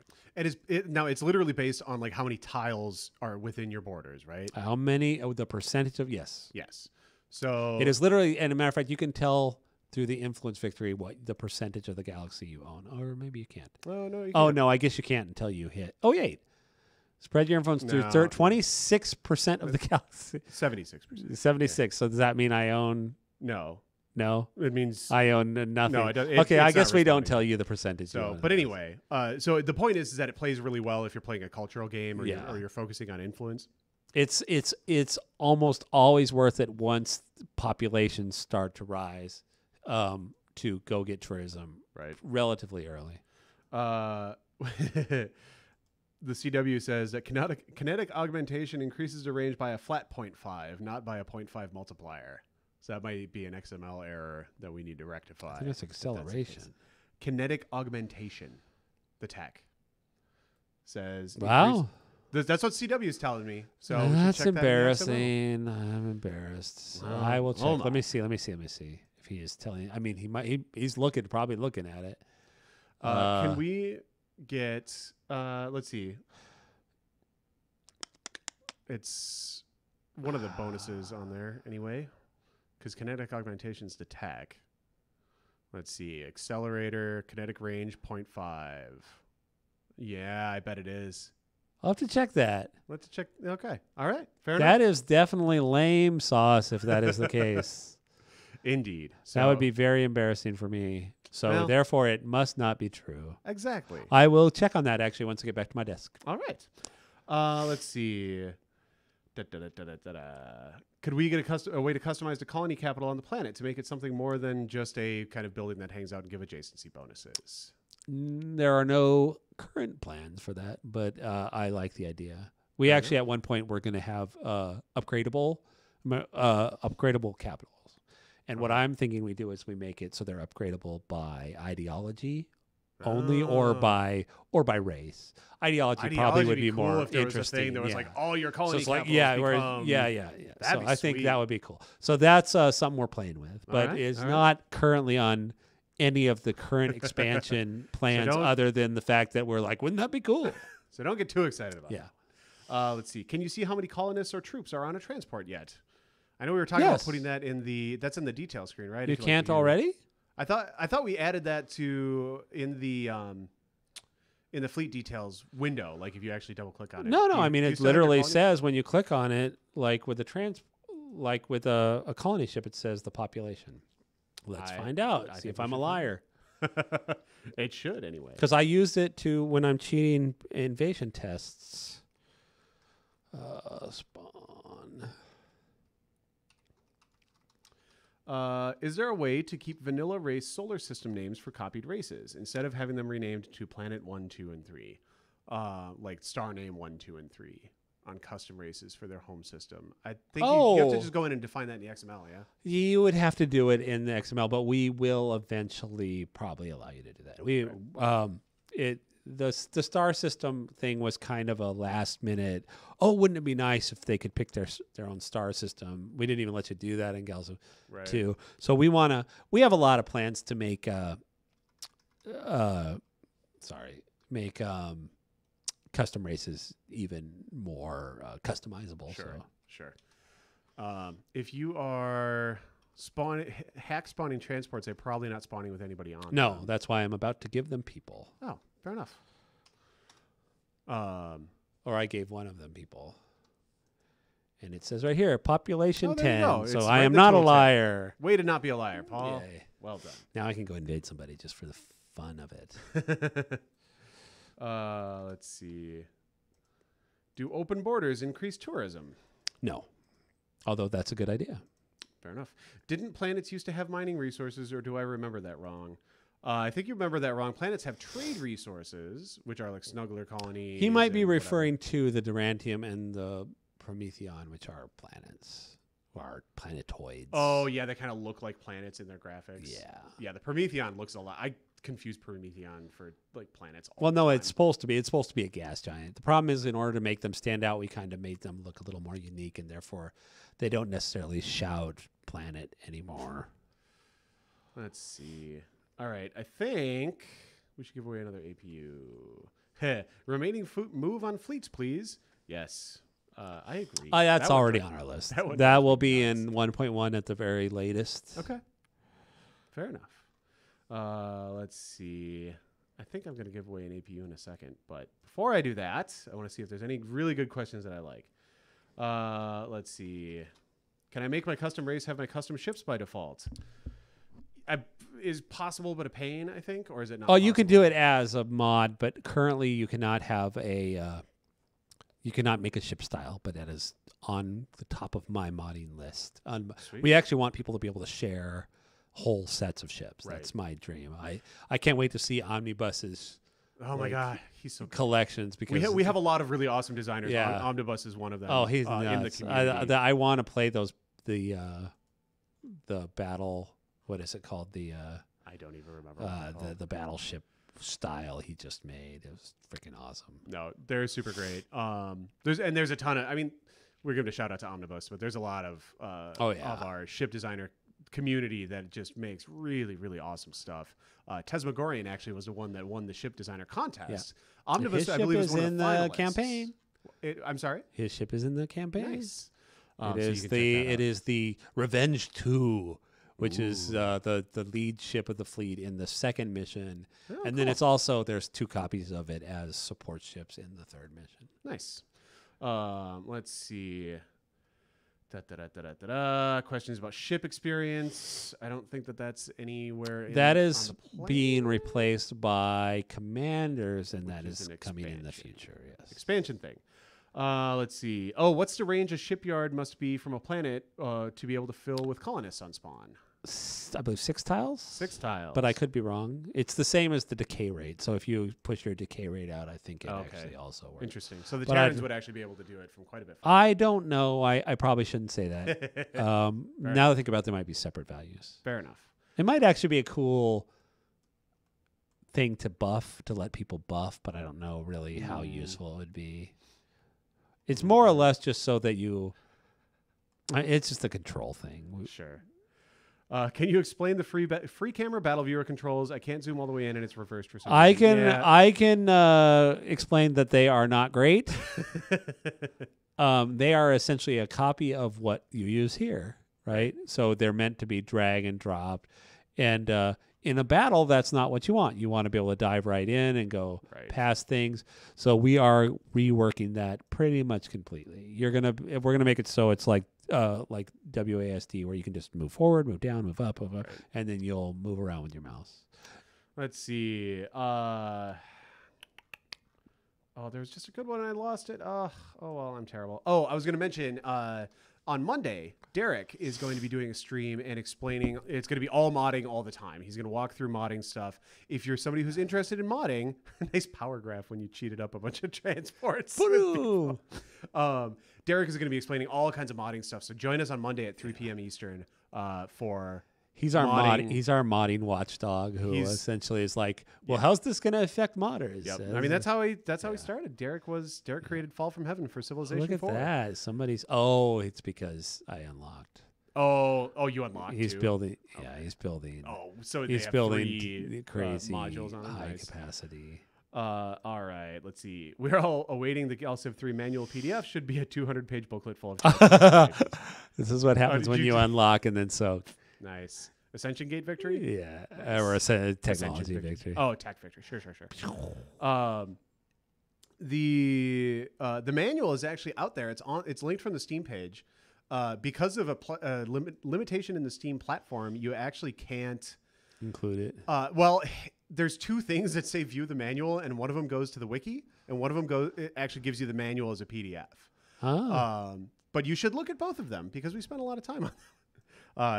Now it's literally based on like how many tiles are within your borders, right? How many, the percentage of, yes. Yes. So It is literally, and a matter of fact, you can tell through the influence victory what the percentage of the galaxy you own. Or maybe you can't. Oh, no. You Oh, can't. no, I guess you can't until you hit. Oh, yeah. Spread your influence through No. 26% of the galaxy. 76%. 76. So does that mean I own? No. No, It means I own nothing. No, it doesn't. Okay, I It's guess not we don't responding. tell you the percentage. you so. own. But anyway, so the point is that it plays really well if you're playing a cultural game or, Yeah. you're focusing on influence. It's almost always worth it once populations start to rise, to go get tourism Right. relatively early. The CW says that kinetic augmentation increases the range by a flat 0.5, not by a 0.5 multiplier. So that might be an XML error that we need to rectify. I think it's if that's the case. acceleration. Kinetic augmentation, the tech says. Wow, That's what CW is telling me. So we should that's check that in the XML. embarrassing. I'm embarrassed. So I will check. oh my. Let me see if he is telling. I mean, he's probably looking at it. Can we get? Let's see. It's one of the bonuses on there anyway, because kinetic augmentation is the tech. Let's see. Accelerator, kinetic range 0.5. Yeah, I bet it is. I'll have to check that. Let's check. Okay. All right. Fair enough. That is definitely lame sauce if that is the case. Indeed. That would So- be very embarrassing for me. So Well- therefore, it must not be true. exactly. I will check on that actually once I get back to my desk. All right. Let's see. Could we get a way to customize the colony capital on the planet to make it something more than just a kind of building that hangs out and give adjacency bonuses? There are no current plans for that, but I like the idea. We Fair actually at one point we're going to have upgradable capitals. And what I'm thinking we do is we make it so they're upgradable by ideology only, or by race. Ideology probably would be cool more if there was a interesting. thing that was yeah. like all your colony So it's like capitals become. yeah. That'd So be I think sweet. that would be cool. So that's something we're playing with, but right, is all right. not currently on any of the current expansion plans, don't- other than the fact that we're like, wouldn't that be cool? So don't get too excited about Yeah. it. Let's see. Can you see how many colonists or troops are on a transport yet? I know we were talking about Yes. putting that in the. That's in the detail screen, right? You If like can't to do- already? I thought we added that to in the fleet details window. Like if you actually double click on it. No. Do you- I mean, do you it still have your literally colony? says when you click on it, like with a colony ship, it says the population. Let's find out. I See think if we I'm a should liar. It should anyway. Because I used it to when I'm cheating invasion tests. Spawn. Is there a way to keep vanilla race solar system names for copied races instead of having them renamed to Planet 1, 2, and 3? Like Star Name 1, 2, and 3 on custom races for their home system. I think you have to Oh. just go in and define that in the XML, yeah? You would have to do it in the XML, but we will eventually probably allow you to do that. The star system thing was kind of a last minute. Oh, wouldn't it be nice if they could pick their own star system? We didn't even let you do that in GalCiv Right. 2. So we have a lot of plans to make custom races even more customizable. Sure, So. sure. If you are hack spawning transports, they're probably not spawning with anybody on. No, them. that's why I'm about to give them people. Oh, fair enough. Or I gave one of them people. And it says right here, population Oh, there you 10. go. So It's I right am in the not a tooltip. liar. Way to not be a liar, Paul. Yay. Well done. Now I can go invade somebody just for the fun of it. Let's see. Do open borders increase tourism? No. Although that's a good idea. Fair enough. Didn't planets used to have mining resources, or do I remember that wrong? I think you remember that wrong. Planets have trade resources, which are like snuggler colonies. He might be and referring to the Durantium and the Prometheon, which are planets, or planetoids. Oh, yeah, they kind of look like planets in their graphics. Yeah. Yeah, the Prometheon looks a lot. I confuse Prometheon for like planets. Well, no, the it's supposed to be. It's supposed to be a gas giant. The problem is, in order to make them stand out, we kind of made them look a little more unique, and therefore, they don't necessarily shout planet anymore. Let's see. All right, I think we should give away another APU. Remaining move on fleets, please. Yes, I agree. That's That would already drive- on our list. that would That drive will me be nuts. in 1.1 at the very latest. Okay, fair enough. Let's see. I think I'm going to give away an APU in a second, but before I do that, I want to see if there's any really good questions that I like. Let's see. Can I make my custom race have my custom ships by default? Is possible, but a pain, I think, or is it not? Oh, you can do possible? it as a mod, but currently you cannot have you cannot make a ship style, but that is on the top of my modding list. Sweet. We actually want people to be able to share whole sets of ships. Right. That's my dream. I can't wait to see Omnibus's Oh my like, god, he's so. collections because We have a lot of really awesome designers. Yeah. Omnibus is one of them. oh, he's in the nuts. community. I want to play the battle. What is it called? I don't even remember. what they're called. The battleship style he just made. It was freaking awesome. No, they're super great. There's a ton of. I mean, we're giving a shout out to Omnibus, but there's a lot of of our ship designer community that just makes really, really awesome stuff. Tesmagorian actually was the one that won the ship designer contest. Omnibus, His I ship believe, is is one in of the the finalists. campaign. I'm sorry. His ship is in the campaign. Nice. It is the Revenge 2, which is the lead ship of the fleet in the second mission, and then it's also there's 2 copies of it as support ships in the third mission. Nice. Let's see. Questions about ship experience. I don't think that's anywhere. That on is the plan. being replaced by commanders, and that Which is is an coming in the expansion. future. Yes. Expansion thing. Let's see. Oh, what's the range a shipyard must be from a planet to be able to fill with colonists on spawn? I believe 6 tiles. 6 tiles. But I could be wrong. It's the same as the decay rate. So if you push your decay rate out, I think it actually also works. Interesting. So the But Terrans would actually be able to do it from quite a bit. I don't know. I probably shouldn't say that. Now that I think about it, there might be separate values. Fair enough. It might actually be a cool thing to buff, to let people buff, but I don't know really how useful it would be. It's more or less just so that you... It's just a control thing. Sure. Can you explain the free camera battle viewer controls? I can't zoom all the way in, and it's reversed for some I reason. can Yeah. I can explain that they are not great. They are essentially a copy of what you use here, right? So they're meant to be drag and dropped. And in a battle, that's not what you want. You want to be able to dive right in and go past things. So we are reworking that pretty much completely. We're gonna make it so it's like WASD, where you can just move forward, move down, move up, and then you'll move around with your mouse. Let's see. Oh, there was just a good one and I lost it. Oh well, I'm terrible. Oh, I was going to mention on Monday, Derek is going to be doing a stream and explaining. It's going to be all modding all the time. He's going to walk through modding stuff. If you're somebody who's interested in modding, nice power graph when you cheated up a bunch of transports. Derek is going to be explaining all kinds of modding stuff. So join us on Monday at 3 p.m. Eastern for. He's our modding. He's our modding watchdog who essentially is like, well, how's this going to affect modders? Yep. I mean, that's how he started. Derek created Fall from Heaven for Civilization Look at 4. that. Somebody's. Oh, it's because I unlocked. Oh, you unlocked. He's too? building. Yeah, he's building. Oh, so he's they have building 3 crazy modules on them. high Nice. capacity. All right, let's see. We're all awaiting the GalCiv 3 manual PDF. Should be a 200-page booklet full of transformations. This is what happens did when you unlock and then soak. Nice. Ascension Gate victory? Yeah. Nice. Or a technology Ascension victory. Oh, tech victory. Sure. The manual is actually out there. It's linked from the Steam page. Because of a limitation in the Steam platform, you actually can't include it. Well, there's two things that say view the manual, and one of them goes to the wiki, and one of them it actually gives you the manual as a PDF. Oh. But you should look at both of them because we spent a lot of time on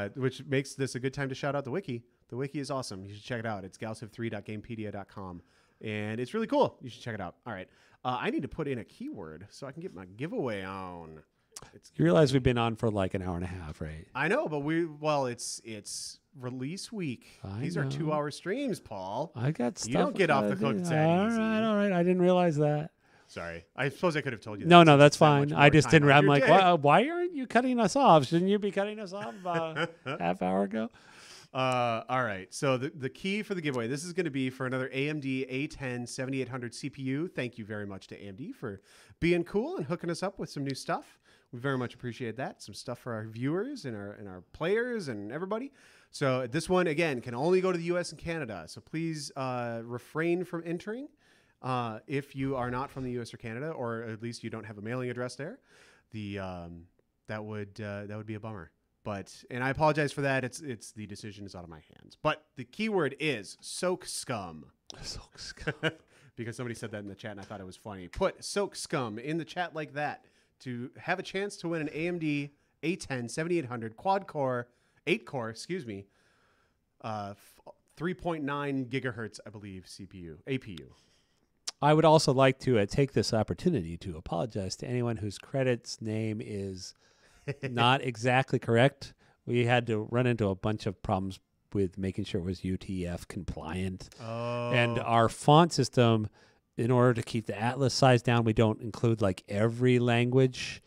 them, which makes this a good time to shout out the wiki. The wiki is awesome. You should check it out. It's galciv3.gamepedia.com, and it's really cool. You should check it out. All right. I need to put in a keyword so I can get my giveaway on. You realize we've been on for like an hour and a half, right? I know, but it's release week. These are 2-hour streams, Paul. I got stuff. You don't get off the hook that easy. All right. I didn't realize that. Sorry. I suppose I could have told you that. No, that's fine. I just didn't. I'm like, why why aren't you cutting us off? Shouldn't you be cutting us off about a half hour ago? All right. So the key for the giveaway, this is going to be for another AMD A10 7800 CPU. Thank you very much to AMD for being cool and hooking us up with some new stuff. We very much appreciate that. Some stuff for our viewers and our players and everybody. So this one, again, can only go to the U.S. and Canada. So please refrain from entering if you are not from the U.S. or Canada, or at least you don't have a mailing address there. That would be a bummer. And I apologize for that. It's the decision is out of my hands. But the keyword is soak scum. Soak scum. Because somebody said that in the chat and I thought it was funny. Put soak scum in the chat like that to have a chance to win an AMD A10 7800 quad core, 8 core, 3.9 gigahertz, I believe, APU. I would also like to take this opportunity to apologize to anyone whose credit's name is not exactly correct. We had to run into a bunch of problems with making sure it was UTF compliant. Oh. And our font system, in order to keep the atlas size down, we don't include like every language.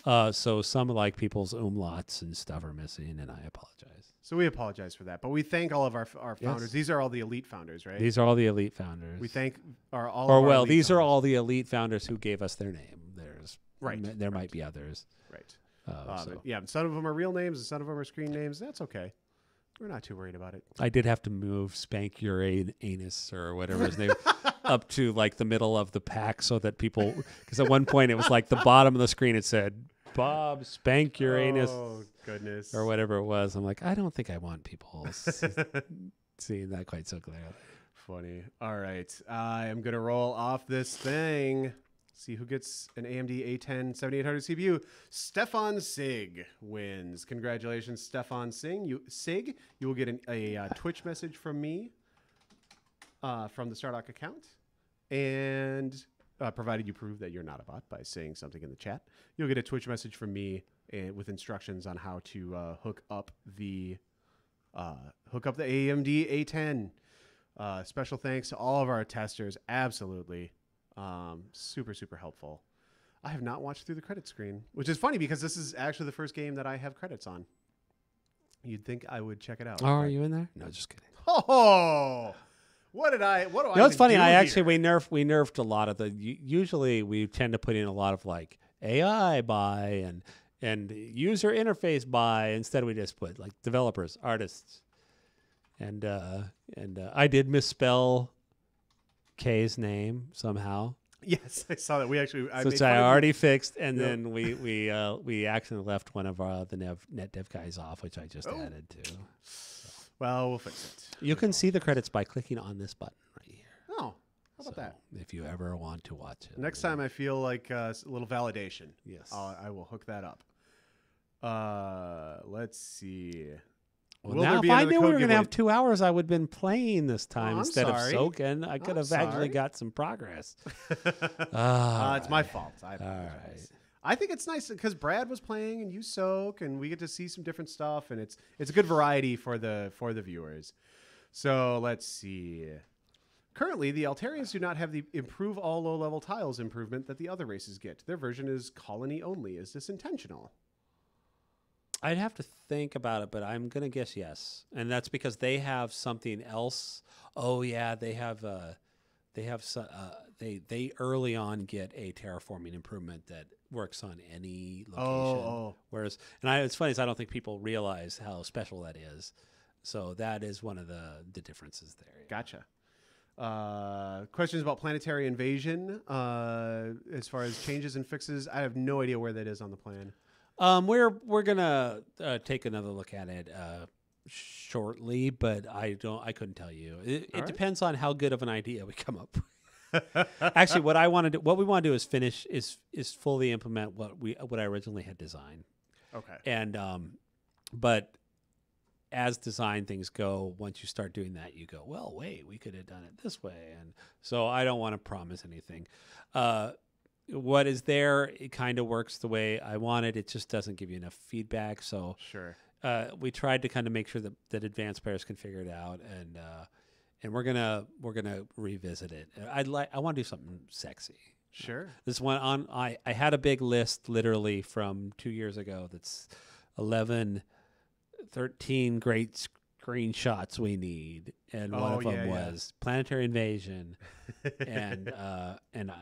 So some like people's umlauts and stuff are missing, and I apologize. So we apologize for that. But we thank all of our founders. Yes. These are all the elite founders, right? These are all the elite founders. We thank these are all the elite founders who gave us their name. There might be others. Right. So. Yeah, some of them are real names and some of them are screen names. That's okay. We're not too worried about it. I did have to move Spank Your Anus or whatever his name up to like the middle of the pack so that people, because at one point it was like the bottom of the screen, it said, Bob, spank your anus. Oh, goodness. Or whatever it was. I'm like, I don't think I want people seeing that quite so clearly. Funny. All right. I am going to roll off this thing. See who gets an AMD A10 7800 CPU. Stefan Sig wins. Congratulations, Stefan Sig. You will get a Twitch message from me from the Stardock account. And provided you prove that you're not a bot by saying something in the chat, you'll get a Twitch message from me with instructions on how to hook up the AMD A10. Special thanks to all of our testers. Absolutely. Super, super helpful. I have not watched through the credit screen, which is funny because this is actually the first game that I have credits on. You'd think I would check it out. Oh, are you in there? No, just kidding. Oh, what do I? You know, it's funny. We nerfed a lot of the. Usually, we tend to put in a lot of like AI buy and user interface buy. Instead, we just put like developers, artists, and I did misspell K's name somehow. Yes, I saw that. Which I already fixed, and then we accidentally left one of the net dev guys off, which I just added to. Well, we'll fix it. You can see the credits by clicking on this button right here. Oh, how about that? If you ever want to watch it. Next time I feel like a little validation. Yes. I will hook that up. Let's see. Well, now if I knew we were going to have 2 hours, I would have been playing this time instead of soaking. I could have actually got some progress. It's my fault. I apologize. All right. I think it's nice because Brad was playing and you soak, and we get to see some different stuff, and it's a good variety for the viewers. So let's see. Currently, the Altarians do not have the improve all low-level tiles improvement that the other races get. Their version is colony only. Is this intentional? I'd have to think about it, but I'm going to guess yes. And that's because they have something else. Oh, yeah, they have they have they early on get a terraforming improvement that works on any location. Whereas, it's funny is I don't think people realize how special that is. So that is one of the differences there. Gotcha. Questions about planetary invasion. As far as changes and fixes, I have no idea where that is on the plan. We're gonna take another look at it shortly, but I couldn't tell you. It depends on how good of an idea we come up with. Actually, what we want to do is fully implement what I originally had designed. Okay. And but as design things go, once you start doing that, you go, well, wait, we could have done it this way, and so I don't want to promise anything. What is there, it kind of works the way I wanted. It just doesn't give you enough feedback. So sure. We tried to kind of make sure that advanced players can figure it out, and we're gonna revisit it. I want to do something sexy. Sure. This one I had a big list literally from 2 years ago. That's 13 great screenshots we need, and one of them was planetary invasion, and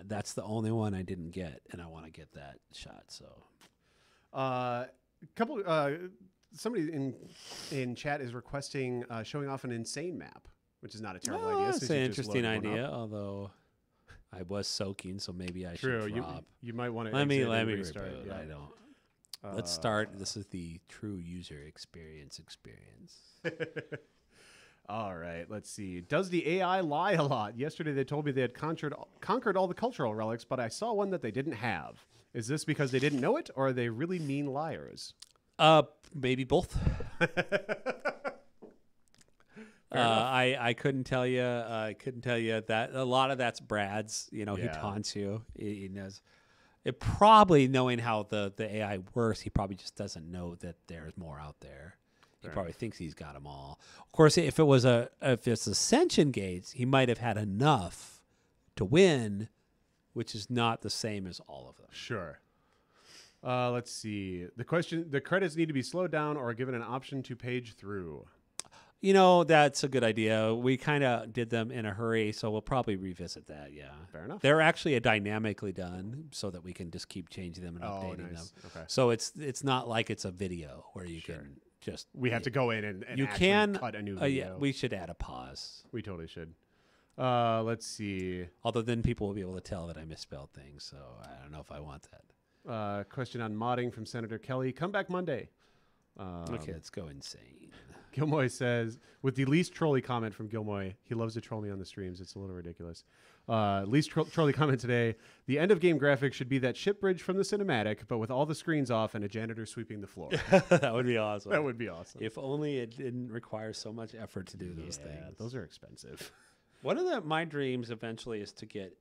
that's the only one I didn't get, and I want to get that shot. So, somebody in chat is requesting showing off an insane map, which is not a terrible idea. It's an interesting idea, although I was soaking, so maybe I should drop. You might want to let me restart. Reboot. Yeah. I don't. Let's start. This is the true user experience. All right, let's see. Does the AI lie a lot? Yesterday they told me they had conquered all the cultural relics, but I saw one that they didn't have. Is this because they didn't know it, or are they really mean liars? Maybe both. I couldn't tell you. I couldn't tell you that a lot of that's Brad's. He taunts you. He knows. It probably knowing how the AI works, he probably just doesn't know that there's more out there. He probably thinks he's got them all. Of course, if it's Ascension gates, he might have had enough to win, which is not the same as all of them. Sure. Let's see. The credits need to be slowed down or given an option to page through. That's a good idea. We kind of did them in a hurry, so we'll probably revisit that, yeah. Fair enough. They're actually dynamically done so that we can just keep changing them and updating them. Okay. So it's not like it's a video where you can just... We have to go in and you actually can cut a new video. Yeah, we should add a pause. We totally should. Let's see. Although then people will be able to tell that I misspelled things, so I don't know if I want that. Question on modding from Senator Kelly. Come back Monday. Okay, let's go insane. Gilmoy says, with the least trolly comment from Gilmoy, he loves to troll me on the streams. It's a little ridiculous. Least trolly comment today. The end of game graphic should be that ship bridge from the cinematic, but with all the screens off and a janitor sweeping the floor. That would be awesome. That would be awesome. If only it didn't require so much effort to do those things. Those are expensive. One of my dreams eventually is to get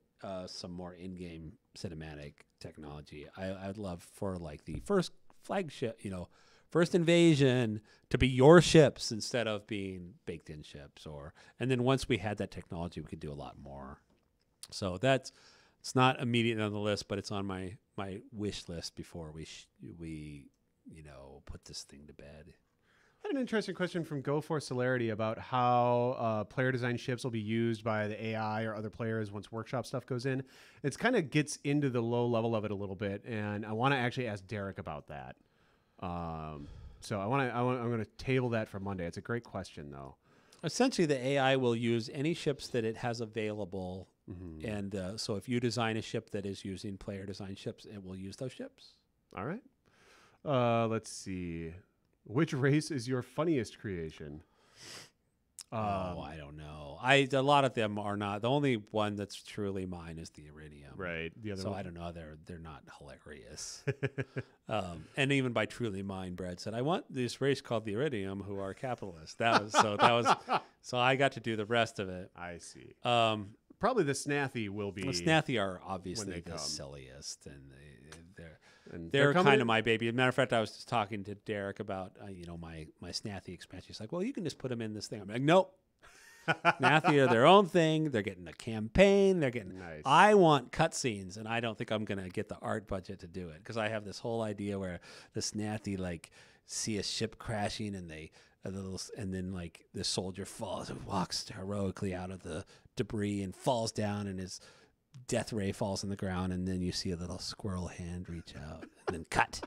some more in-game cinematic technology. I'd love for like the first flagship, first invasion to be your ships instead of being baked in ships, and then once we had that technology, we could do a lot more. So it's not immediate on the list, but it's on my wish list before we put this thing to bed. I had an interesting question from Go for Celerity about how player design ships will be used by the AI or other players once workshop stuff goes in. It kind of gets into the low level of it a little bit, and I want to actually ask Derek about that. So I'm going to table that for Monday. It's a great question, though. Essentially, the AI will use any ships that it has available, and so if you design a ship that is using player design ships, it will use those ships. All right. Let's see. Which race is your funniest creation? I don't know. A lot of them are not. The only one that's truly mine is the Iridium. Right. The other so one. I don't know. They're not hilarious. And even by truly mine, Brad said, "I want this race called the Iridium, who are capitalists." So I got to do the rest of it. I see. Probably the Snathy will be. The Snathy are obviously the silliest, and they're kind of my baby. As a matter of fact, I was just talking to Derek about my Snathy expansion. He's like, "Well, you can just put them in this thing." I'm like, "Nope." Snathy are their own thing. They're getting a campaign. They're getting. Nice. I want cutscenes, and I don't think I'm gonna get the art budget to do it because I have this whole idea where the Snathy see a ship crashing and they and then like the soldier walks heroically out of the debris and falls down, and his death ray falls on the ground, and then you see a little squirrel hand reach out, and then cut.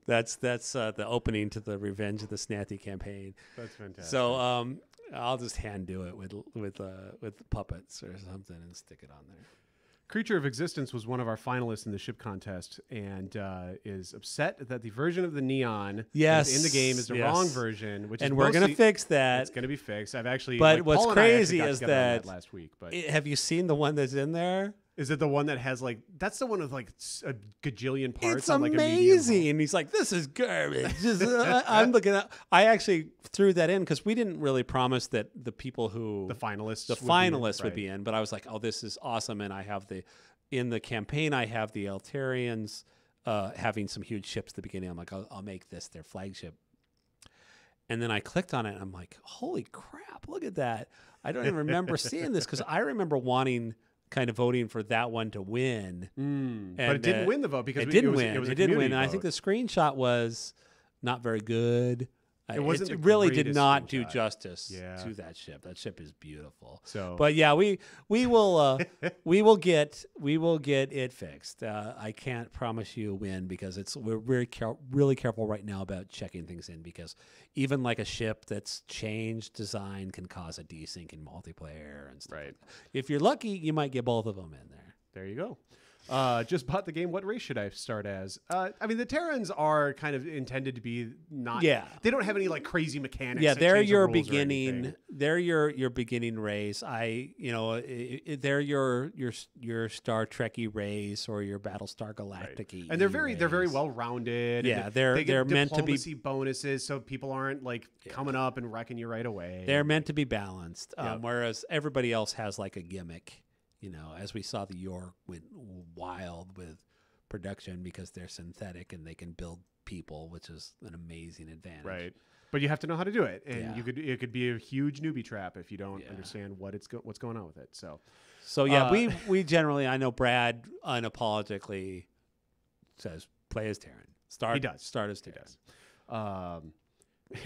That's the opening to the Revenge of the Snathy campaign. That's fantastic. So I'll just hand do it with puppets or something and stick it on there. Creature of Existence was one of our finalists in the ship contest, and is upset that the version of the neon that's in the game is the wrong version. And we're gonna fix that. It's gonna be fixed. I've actually. But what's Paul and I crazy got is together on that last week. But have you seen the one that's in there? Is it the one that has like that's the one with like a gajillion parts? It's on, like, amazing. And he's like, "This is garbage." I'm looking at. I actually threw that in because we didn't really promise that the people who the finalists would be in. But I was like, "Oh, this is awesome!" And I have in the campaign, I have the Altarians having some huge ships at the beginning. I'm like, I'll make this their flagship. And then I clicked on it, and I'm like, holy crap, look at that. I don't even remember seeing this because I remember kind of voting for that one to win. But it didn't win the vote because it didn't win. It didn't win. Vote. And I think the screenshot was not very good. It really did not do justice to that ship. That ship is beautiful. So, but yeah, we will we will get it fixed. I can't promise you a win because we're really careful right now about checking things in because even like a ship that's changed design can cause a desync in multiplayer and stuff. Right. Like that. If you're lucky, you might get both of them in there. There you go. Just bought the game. What race should I start as? I mean, the Terrans are kind of intended to be not. Yeah. They don't have any like crazy mechanics. Yeah, they're your beginning. They're your beginning race. They're your Star Trekky race or your Battlestar Galactic. Right. And they're very well rounded. Yeah, they're meant to be bonuses, so people aren't like coming up and wrecking you right away. They're meant to be balanced. Whereas everybody else has like a gimmick. As we saw, the York went wild with production because they're synthetic and they can build people, which is an amazing advantage. Right. But you have to know how to do it, and it could be a huge newbie trap if you don't understand what's going on with it. So yeah, we generally, I know Brad unapologetically says play as Terran. He does. Start as Terran. He does.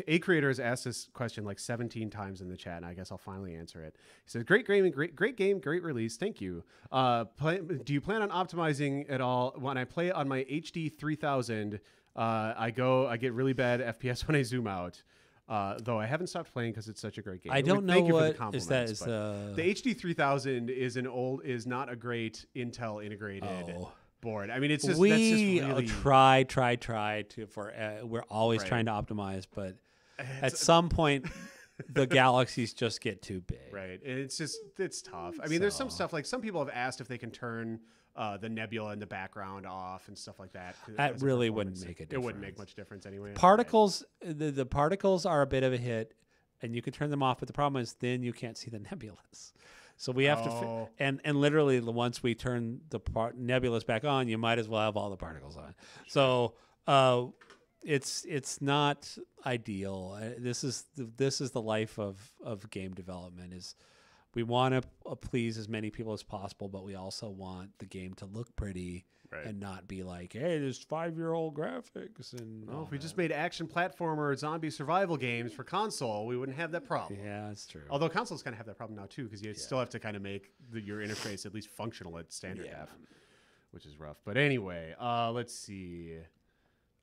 A creator has asked this question like 17 times in the chat, and I guess I'll finally answer it. He says, great game, great release. Thank you. Do you plan on optimizing at all? When I play on my HD 3000, I get really bad FPS when I zoom out. Though I haven't stopped playing because it's such a great game. I don't know Thank you what for the compliments, the HD 3000 is not a great Intel integrated board. I mean, it's just we that's just really... try to we're always trying to optimize, but at some point the galaxies just get too big. Right. And it's tough. I mean, there's some stuff like some people have asked if they can turn the nebula in the background off and stuff like that. That really wouldn't make a difference. It wouldn't make much difference anyway. Particles, the particles are a bit of a hit, and you can turn them off, but the problem is then you can't see the nebulas. So we have to, and literally once we turn the nebulas back on, you might as well have all the particles on. So it's not ideal. This is the life of game development. Is we want to please as many people as possible, but we also want the game to look pretty and not be like, hey, there's 5-year-old graphics. And if we just made action platformer zombie survival games for console, we wouldn't have that problem. Yeah, that's true. Although consoles kind of have that problem now too, because you still have to kind of make your interface at least functional at standard def, which is rough. But anyway, let's see.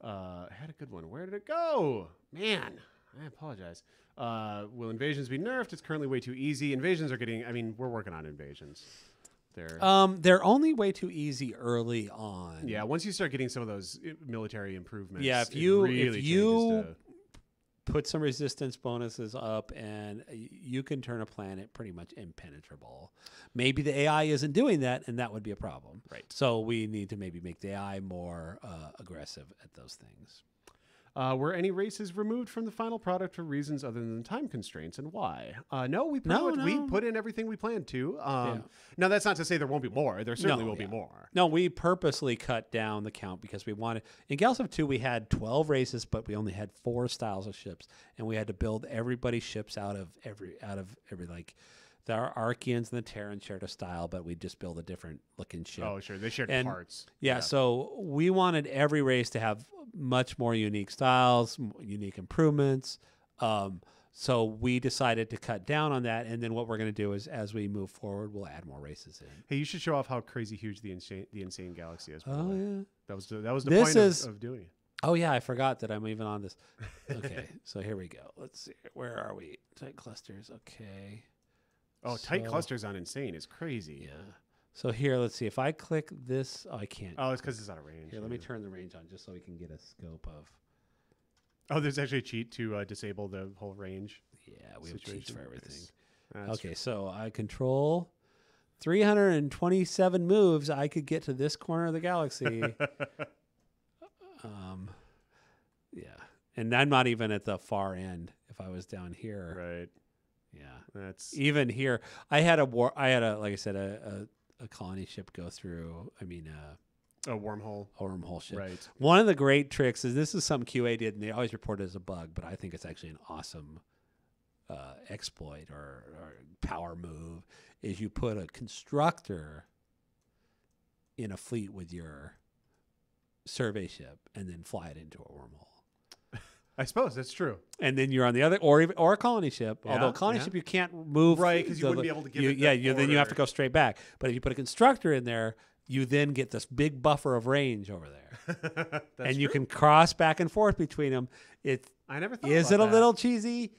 I had a good one. Where did it go? Man, I apologize. Will invasions be nerfed? It's currently way too easy. Invasions are getting... I mean, we're working on invasions. They're only way too easy early on. Yeah, once you start getting some of those military improvements... Yeah, if you put some resistance bonuses up and you can turn a planet pretty much impenetrable. Maybe the AI isn't doing that, and that would be a problem. Right. So we need to maybe make the AI more aggressive at those things. Were any races removed from the final product for reasons other than time constraints, and why? No, we put in everything we planned to. Now, that's not to say there won't be more. There certainly will be more. No, we purposely cut down the count because we wanted... In GalCiv 2, we had 12 races, but we only had 4 styles of ships, and we had to build everybody's ships out of every like... the Archeans and the Terrans shared a style, but we just build a different looking ship. Oh, sure. They shared And parts. Yeah, so we wanted every race to have much more unique styles, unique improvements. So we decided to cut down on that, and then what we're going to do is, as we move forward, we'll add more races in. Hey, you should show off how crazy huge the insane galaxy is. By the way. Yeah. That was the This point is- of doing it. Oh yeah, I forgot that I'm even on this. Okay, so here we go. Let's see. Where are we? Tight clusters. Okay. Oh, tight So- clusters on insane is crazy. Yeah. So here, let's see. If I click this, I can't. Oh, it's because it's out of range. Here, let me turn the range on just so we can get a scope of. Oh, there's actually a cheat to disable the whole range. Yeah, we have cheats situation. for everything. That's Okay, so I control 327 moves. I could get to this corner of the galaxy. Yeah, and I'm not even at the far end. If I was down here, right. yeah, That's even here, I had a like I said, a colony ship go through. I mean, a wormhole. a wormhole ship. Right. One of the great tricks is this is something QA did, and they always report it as a bug, but I think it's actually an awesome exploit or power move. Is you put a constructor in a fleet with your survey ship and then fly it into a wormhole. I suppose that's true. And then you're on the other, or a colony ship. Yeah, Although a colony yeah. ship you can't move, Right, 'cause you wouldn't be able to give it the then you have order. to go straight back. But if you put a constructor in there, you then get this big buffer of range over there, and you can cross back and forth between them. I never thought. Is about it a that. little cheesy?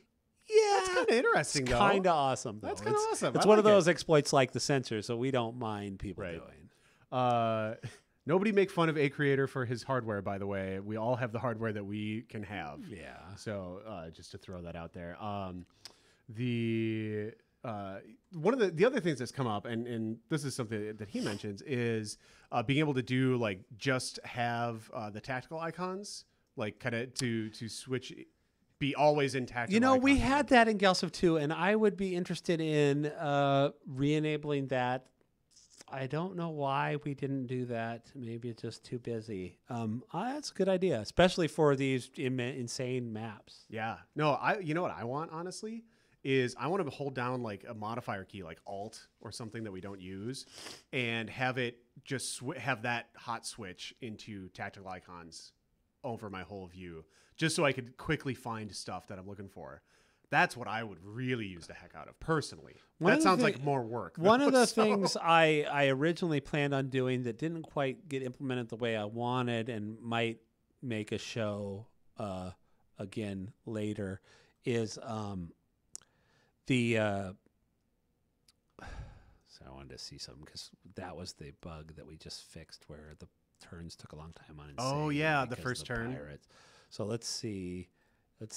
Yeah, That's kind of interesting. it's though. kind of awesome. Though. That's kinda awesome. It's I one of like it. those exploits like the sensor, so we don't mind people Right. doing. Nobody make fun of a creator for his hardware. By the way, we all have the hardware that we can have. Yeah. So just to throw that out there, the one of the other things that's come up, and this is something that he mentions, is being able to do like just have the tactical icons, like kind of to switch, be always in tactical. You know, we icon had that in GalCiv 2, and I would be interested in re-enabling that. I don't know why we didn't do that. Maybe it's just too busy. That's a good idea, especially for these insane maps. Yeah. No, you know what I want, honestly, is I want to hold down like a modifier key like Alt or something that we don't use and have it just have that hot switch into tactical icons over my whole view, just so I could quickly find stuff that I'm looking for. That's what I would really use the heck out of personally. That sounds like more work. One of the So- things I originally planned on doing that didn't quite get implemented the way I wanted and might make a show again later is the so I wanted to see something because that was the bug that we just fixed where the turns took a long time on Insane. Oh, yeah, the because first of turn. Pirates. So let's see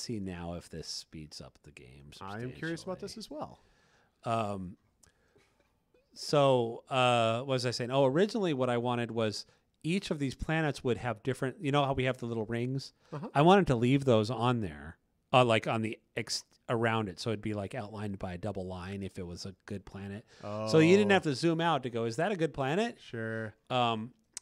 now if this speeds up the game. I am curious about this as well. So what was I saying? Oh, originally what I wanted was each of these planets would have different, you know how we have the little rings? Uh-huh. I wanted to leave those on there, like on the around it. So it'd be like outlined by a double line if it was a good planet. Oh, So you didn't have to zoom out to go, is that a good planet? Sure.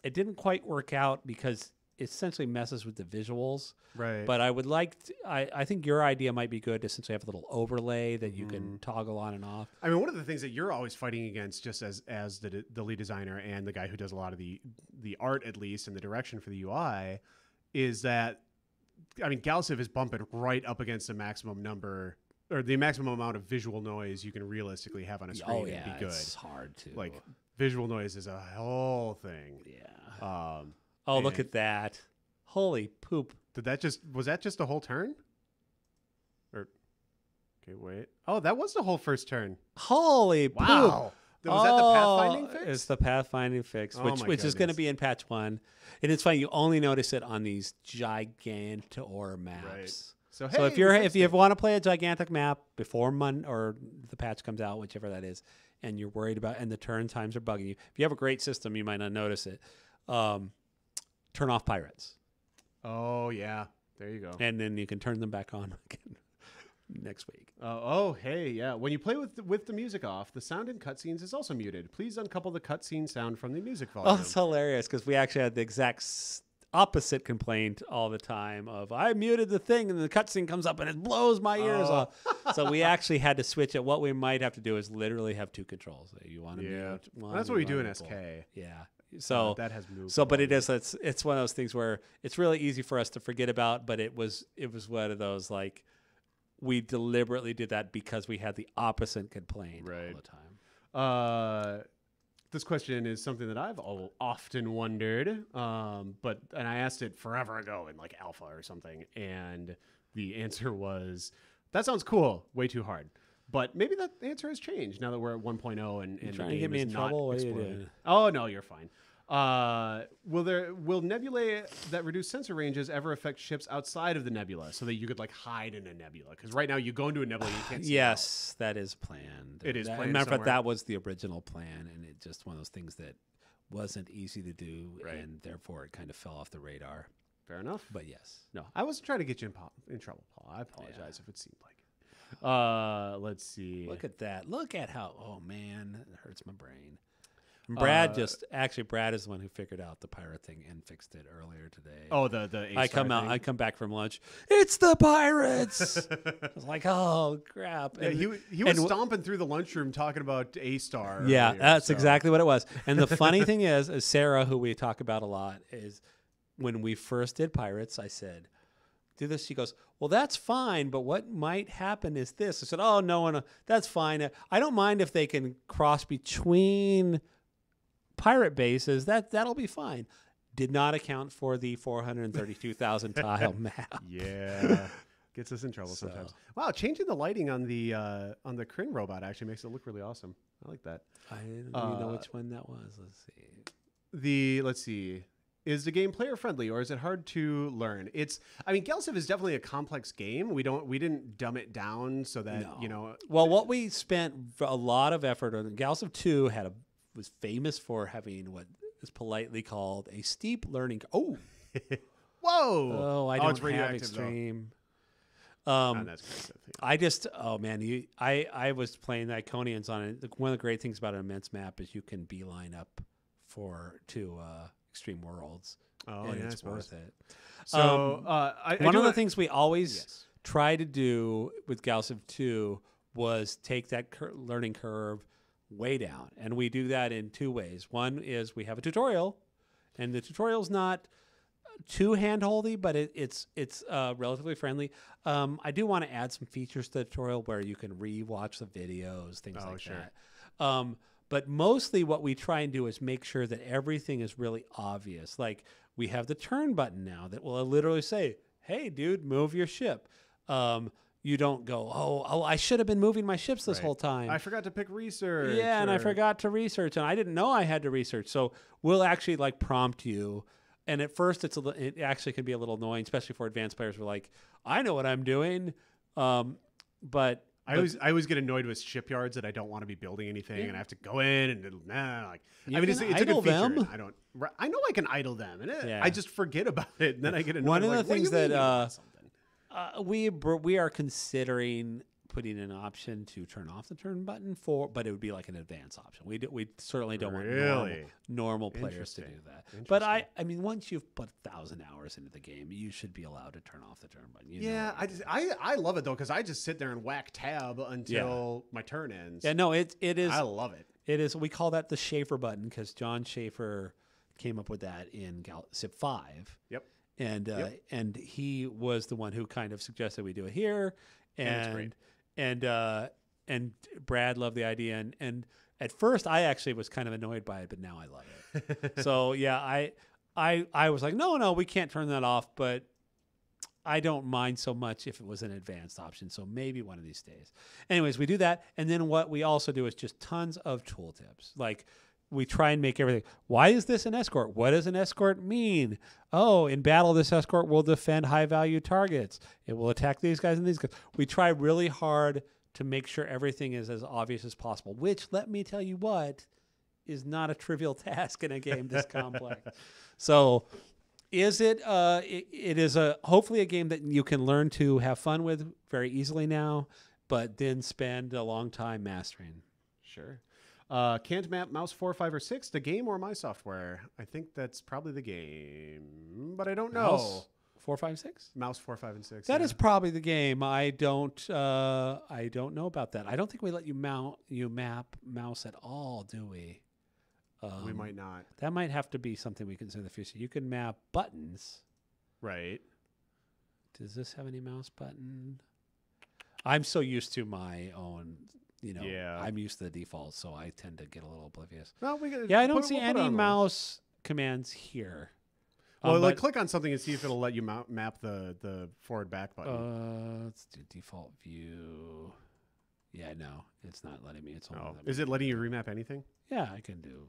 It didn't quite work out because it essentially messes with the visuals. Right. But I would like to, I think your idea might be good to essentially have a little overlay that you can toggle on and off. I mean, one of the things that you're always fighting against, just as the lead designer and the guy who does a lot of the art, at least, and the direction for the UI, is that, I mean, GalCiv is bumping right up against the maximum number or the maximum amount of visual noise you can realistically have on a screen and be good. It's hard to Like, visual noise is a whole thing. yeah. Look and- at that! Holy poop! was that just a whole turn? Or okay, wait. Oh, that was the whole first turn. Holy poop! Wow. Was that the pathfinding fix? It's the pathfinding fix, Oh which my is going to goodness. be in patch 1. And it's funny, you only notice it on these gigantor maps. Right. So hey, if you want to play a gigantic map before or the patch comes out, whichever that is, and you're worried about and the turn times are bugging you, if you have a great system, you might not notice it. Turn off pirates, Oh yeah, there you go. and then you can turn them back on again next week. Hey, yeah. When you play with the music off, the sound in cutscenes is also muted. Please uncouple the cutscene sound from the music volume. Oh, it's hilarious because we actually had the exact opposite complaint all the time of I muted the thing and the cutscene comes up and it blows my ears off. So we actually had to switch it. What we might have to do is literally have two controls. You want to mute one. That's what we do in multiple. SK. Yeah. So that has moved. So, but it's one of those things where it's really easy for us to forget about. But it was one of those like we deliberately did that because we had the opposite complaint all the time. This question is something that I've often wondered, and I asked it forever ago in like alpha or something, and the answer was, "That sounds cool. Way too hard." But maybe that answer has changed now that we're at 1.0 and you trying to get me in trouble? What are you doing? Oh no, you're fine. Will nebulae that reduce sensor ranges ever affect ships outside of the nebula so that you could like hide in a nebula? Because right now you go into a nebula, you can't see Yes, that is planned. It is planned. Matter of fact, that was the original plan, and it just one of those things that wasn't easy to do, and therefore it kind of fell off the radar. Fair enough. But yes, no, I wasn't trying to get you in trouble, Paul. I apologize if it seemed like it. Let's see. Look at that. Look at how. Oh man, it hurts my brain. Brad Brad is the one who figured out the pirate thing and fixed it earlier today. Oh, the I come back from lunch. It's the pirates. I was like, oh crap. And he was stomping through the lunchroom talking about A-Star. Yeah, earlier, that's exactly what it was. And the funny thing is Sarah, who we talk about a lot, is when we first did pirates, I said, do this. She goes, well, that's fine, but what might happen is this. I said, oh no, that's fine. I don't mind if they can cross between pirate bases, that'll be fine. Did not account for the 432,000 tile map. Yeah, gets us in trouble sometimes. Wow, changing the lighting on the Kryn robot actually makes it look really awesome. I like that. I didn't even know which one that was. Let's see. Is the game player friendly or is it hard to learn? GalCiv is definitely a complex game. We didn't dumb it down so that Well, what we spent a lot of effort on, GalCiv 2 was famous for having what is politely called a steep learning. Oh, whoa! Oh, I don't have extreme. That's great. I was playing the Iconians on it. One of the great things about an immense map is you can beeline up to extreme worlds. Oh, and yeah, it's worth it. So one of the things we always try to do with GalCiv 2 was take that learning curve way down, and we do that in two ways. One is we have a tutorial, and the tutorial's not too hand-holdy, but it's relatively friendly. I do want to add some features to the tutorial where you can re-watch the videos, things like that. But mostly what we try and do is make sure that everything is really obvious. Like we have the turn button now that will literally say, hey, dude, move your ship. You don't go, oh, I should have been moving my ships this whole time. I forgot to pick research. Yeah, and I forgot to research, and I didn't know I had to research. So we'll actually like prompt you. And at first, it actually can be a little annoying, especially for advanced players. We're like, I know what I'm doing, but I always get annoyed with shipyards that I don't want to be building anything, and I have to go in and it's a good feature. I know I can idle them, and I just forget about it, and then I get annoyed. One of the things that we are considering putting an option to turn off the turn button but it would be like an advanced option. We certainly don't want normal players to do that. But I mean, once you've put 1,000 hours into the game, you should be allowed to turn off the turn button. I love it though, because I just sit there and whack tab until my turn ends. Yeah, no, it is. I love it. It is. We call that the Schaefer button because John Schaefer came up with that in GalCiv 5. Yep. And he was the one who kind of suggested we do it here, and Brad loved the idea, and at first I actually was kind of annoyed by it, but now I love it. So yeah, I was like, no, we can't turn that off, but I don't mind so much if it was an advanced option. So maybe one of these days. Anyways, we do that, and then what we also do is just tons of tooltips, like. We try and make everything. Why is this an escort? What does an escort mean? Oh, in battle, this escort will defend high-value targets. It will attack these guys and these guys. We try really hard to make sure everything is as obvious as possible, which, let me tell you what, is not a trivial task in a game this complex. So is it is hopefully a game that you can learn to have fun with very easily now, but then spend a long time mastering. Sure. Can't map mouse 4, 5, or 6. The game or my software? I think that's probably the game, but I don't know. Mouse 4, 5, 6. Mouse 4, 5, and 6. That is probably the game. I don't know about that. I don't think we let you map mouse at all, do we? We might not. That might have to be something we consider in the future. You can map buttons. Right. Does this have any mouse button? I'm so used to my own, I'm used to the default, so I tend to get a little oblivious. Well, I don't see any mouse commands here. Well, click on something and see if it'll let you map the forward back button. Let's do default view. Yeah, no, it's not letting me. It's only letting Is it letting you remap anything? Yeah, I can do.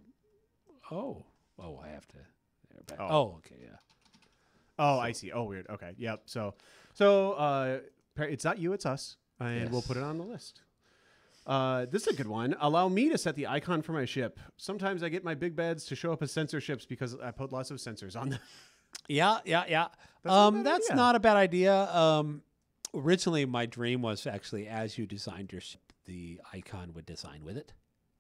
Oh, I have to. Okay, yeah. Oh, I see. Oh, weird. Okay, yep. So, it's not you, it's us, and we'll put it on the list. This is a good one. Allow me to set the icon for my ship. Sometimes I get my big bads to show up as sensor ships because I put lots of sensors on them. Yeah. That's not a bad idea. Originally, my dream was actually as you designed your ship, the icon would design with it,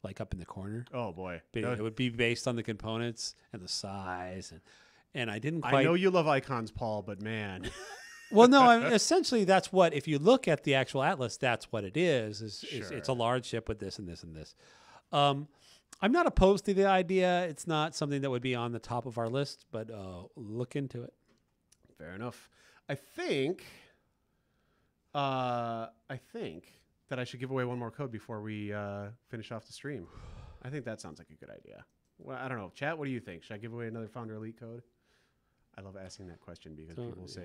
like up in the corner. Oh boy, it would be based on the components and the size, and I didn't quite. I know you love icons, Paul, but man. Well, no, essentially that's what, if you look at the actual atlas, that's what it is. It's a large ship with this and this and this. I'm not opposed to the idea. It's not something that would be on the top of our list, but look into it. Fair enough. I think that I should give away one more code before we finish off the stream. I think that sounds like a good idea. Well, I don't know. Chat, what do you think? Should I give away another Founder Elite code? I love asking that question because people say...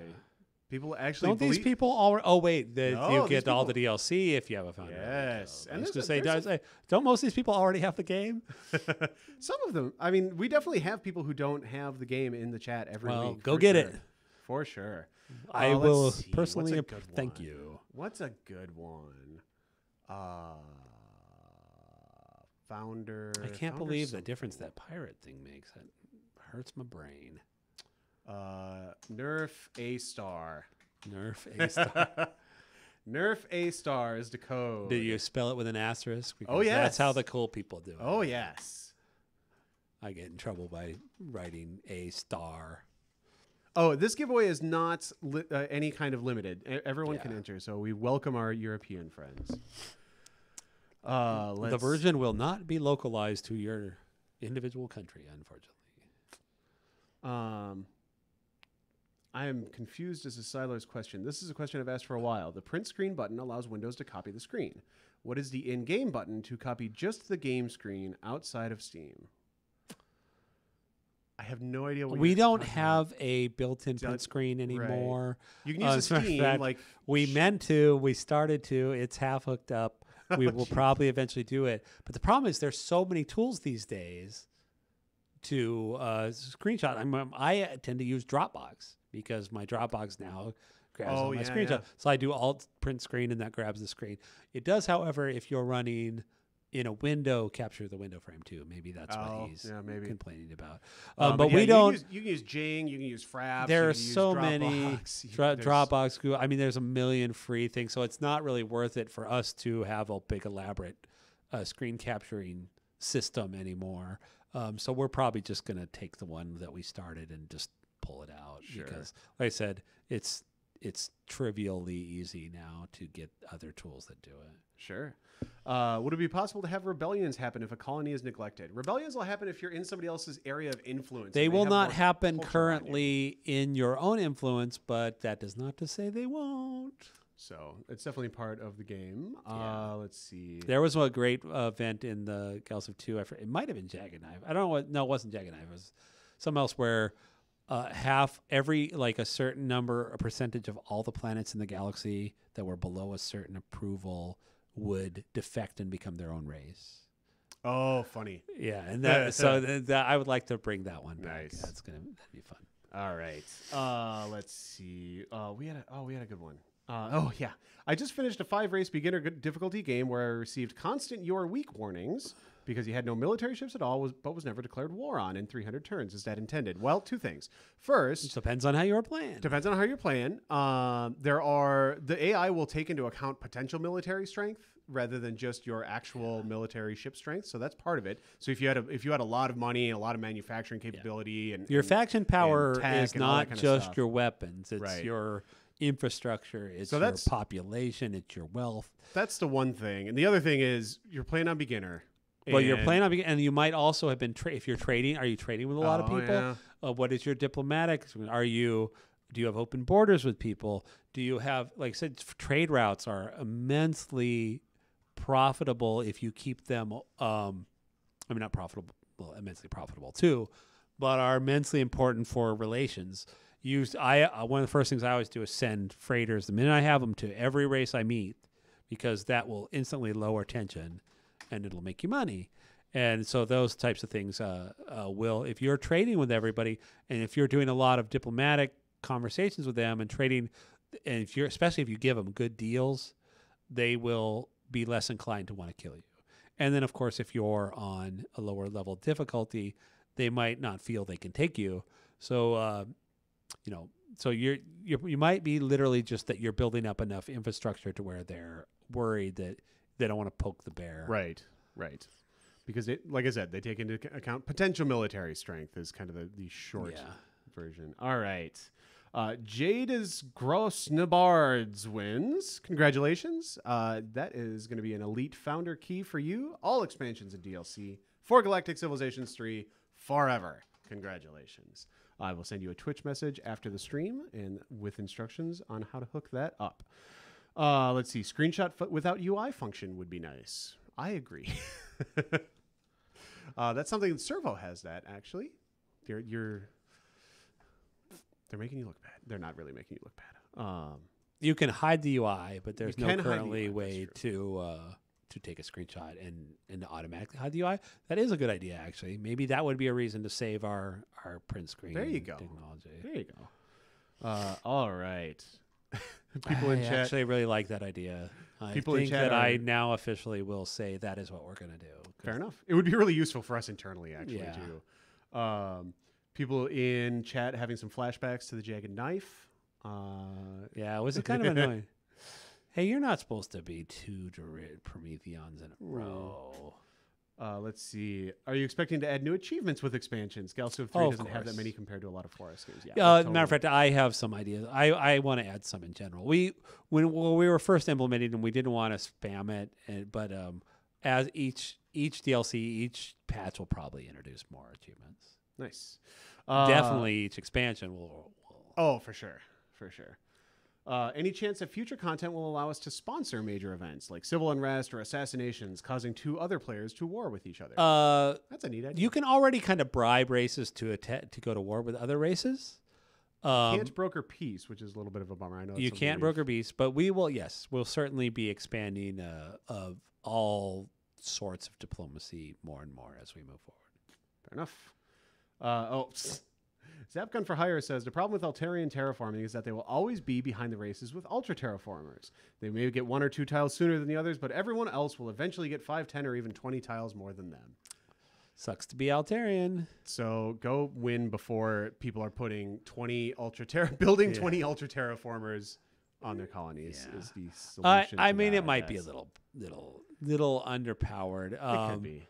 People actually these people already? Oh wait, you get all the DLC if you have a Founder. Yes, and don't most of these people already have the game? Some of them. I mean, we definitely have people who don't have the game in the chat every week. Well, go get it for sure. I will personally thank you. What's a good one? Founder. I can't believe the difference that pirate thing makes. It hurts my brain. Nerf A star. Nerf A star. Nerf A star is the code. Do you spell it with an asterisk? Oh, yes. That's how the cool people do it. Oh, yes. I get in trouble by writing A star. Oh, this giveaway is not any kind of limited. Everyone can enter, so we welcome our European friends. The version will not be localized to your individual country, unfortunately. I am confused as to Siler's question. This is a question I've asked for a while. The print screen button allows Windows to copy the screen. What is the in-game button to copy just the game screen outside of Steam? I have no idea what we don't have a built-in print screen anymore. Right. You can use a Steam. We meant to. We started to. It's half hooked up. We will probably eventually do it. But the problem is there's so many tools these days to screenshot. I tend to use Dropbox because my Dropbox now grabs all my screenshot. Yeah. So I do alt print screen and that grabs the screen. It does, however, if you're running in a window, capture the window frame too. Maybe that's what he's complaining about. But we don't. You can use Jing. You can use Fraps. There are so many Dropbox. I mean, there's a million free things, so it's not really worth it for us to have a big elaborate screen capturing system anymore. So we're probably just going to take the one that we started and just pull it out because, like I said, it's trivially easy now to get other tools that do it. Sure. Would it be possible to have rebellions happen if a colony is neglected? Rebellions will happen if you're in somebody else's area of influence. They will not happen currently in your own influence, but that does not to say they won't. So it's definitely part of the game. Let's see. There was a great event in the GalCiv 2. It might have been Jackknife. I don't know what. No, it wasn't Jackknife. It was something else where a percentage of all the planets in the galaxy that were below a certain approval would defect and become their own race. Oh, funny. Yeah, and that I would like to bring that one back. Nice. That'd be fun. All right. Let's see. We had a good one. I just finished a 5-race beginner difficulty game where I received constant "you are weak" warnings because he had no military ships at all, but was never declared war on in 300 turns. Is that intended? Well, two things. First, it depends on how you're playing. Depends on how you're playing. The AI will take into account potential military strength rather than just your actual military ship strength. So that's part of it. So if you had a lot of money and a lot of manufacturing capability and your faction power tech is and all that not kind of just stuff. your weapons; it's Right. your infrastructure, it's So your that's- population, it's your wealth. That's the one thing. And the other thing is you're playing on beginner. Well, you're and- playing on, and you might also have been if you're trading. Are you trading with a lot of Oh, people? yeah. What is your diplomatic? Do you have open borders with people? Do you have, like I said, trade routes are immensely profitable if you keep them. Not profitable, well, immensely profitable too, but are immensely important for relations. One of the first things I always do is send freighters the minute I have them to every race I meet, because that will instantly lower tension and it'll make you money. And so those types of things will, if you're trading with everybody and if you're doing a lot of diplomatic conversations with them and trading, and especially if you give them good deals, they will be less inclined to want to kill you. And then, of course, if you're on a lower level of difficulty, they might not feel they can take you. So, so you might be literally just that you're building up enough infrastructure to where they're worried that they don't want to poke the bear. Right. Because, like I said, they take into account potential military strength is kind of the short version. All right. Jada's Grosnabards wins. Congratulations. That is going to be an elite founder key for you. All expansions and DLC for Galactic Civilizations 3 forever. Congratulations. I will send you a Twitch message after the stream and with instructions on how to hook that up. Let's see. Screenshot without UI function would be nice. I agree. That's something that Servo has that, actually. They're making you look bad. They're not really making you look bad. You can hide the UI, but there's You no can hide the currently UI, way that's to take a screenshot and automatically hide the UI. That is a good idea, actually. Maybe that would be a reason to save our print screen. There you go. Technology. There you go. All right. People in I chat. actually really like that idea. People in think chat that I are- now officially will say that is what we're going to do. Fair enough. It would be really useful for us internally, actually, Yeah. too. People in chat having some flashbacks to the Jagged Knife. Yeah, it was kind of annoying. Hey, you're not supposed to be two Prometheons in a row. Let's see. Are you expecting to add new achievements with expansions? GalCiv 3 Oh, of doesn't have that course. many compared to a lot of Forest games. Matter of fact, I have some ideas. I want to add some in general. When we were first implementing them, we didn't want to spam it, but as each DLC, each patch will probably introduce more achievements. Nice. Definitely, each expansion will. Oh, for sure. For sure. Any chance that future content will allow us to sponsor major events like civil unrest or assassinations, causing two other players to war with each other? That's a neat idea. You can already kind of bribe races to go to war with other races. Can't broker peace, which is a little bit of a bummer. I know You can't broker peace, but we'll certainly be expanding of all sorts of diplomacy more and more as we move forward. Fair enough. Zapgun for Hire says, the problem with Altarian terraforming is that they will always be behind the races with Ultra Terraformers. They may get 1 or 2 tiles sooner than the others, but everyone else will eventually get 5, 10, or even 20 tiles more than them. Sucks to be Altarian. So go win before people are putting 20 building 20 Ultra Terraformers on their colonies is the solution. I to mean, that, it might I be a guess. little underpowered. It could be.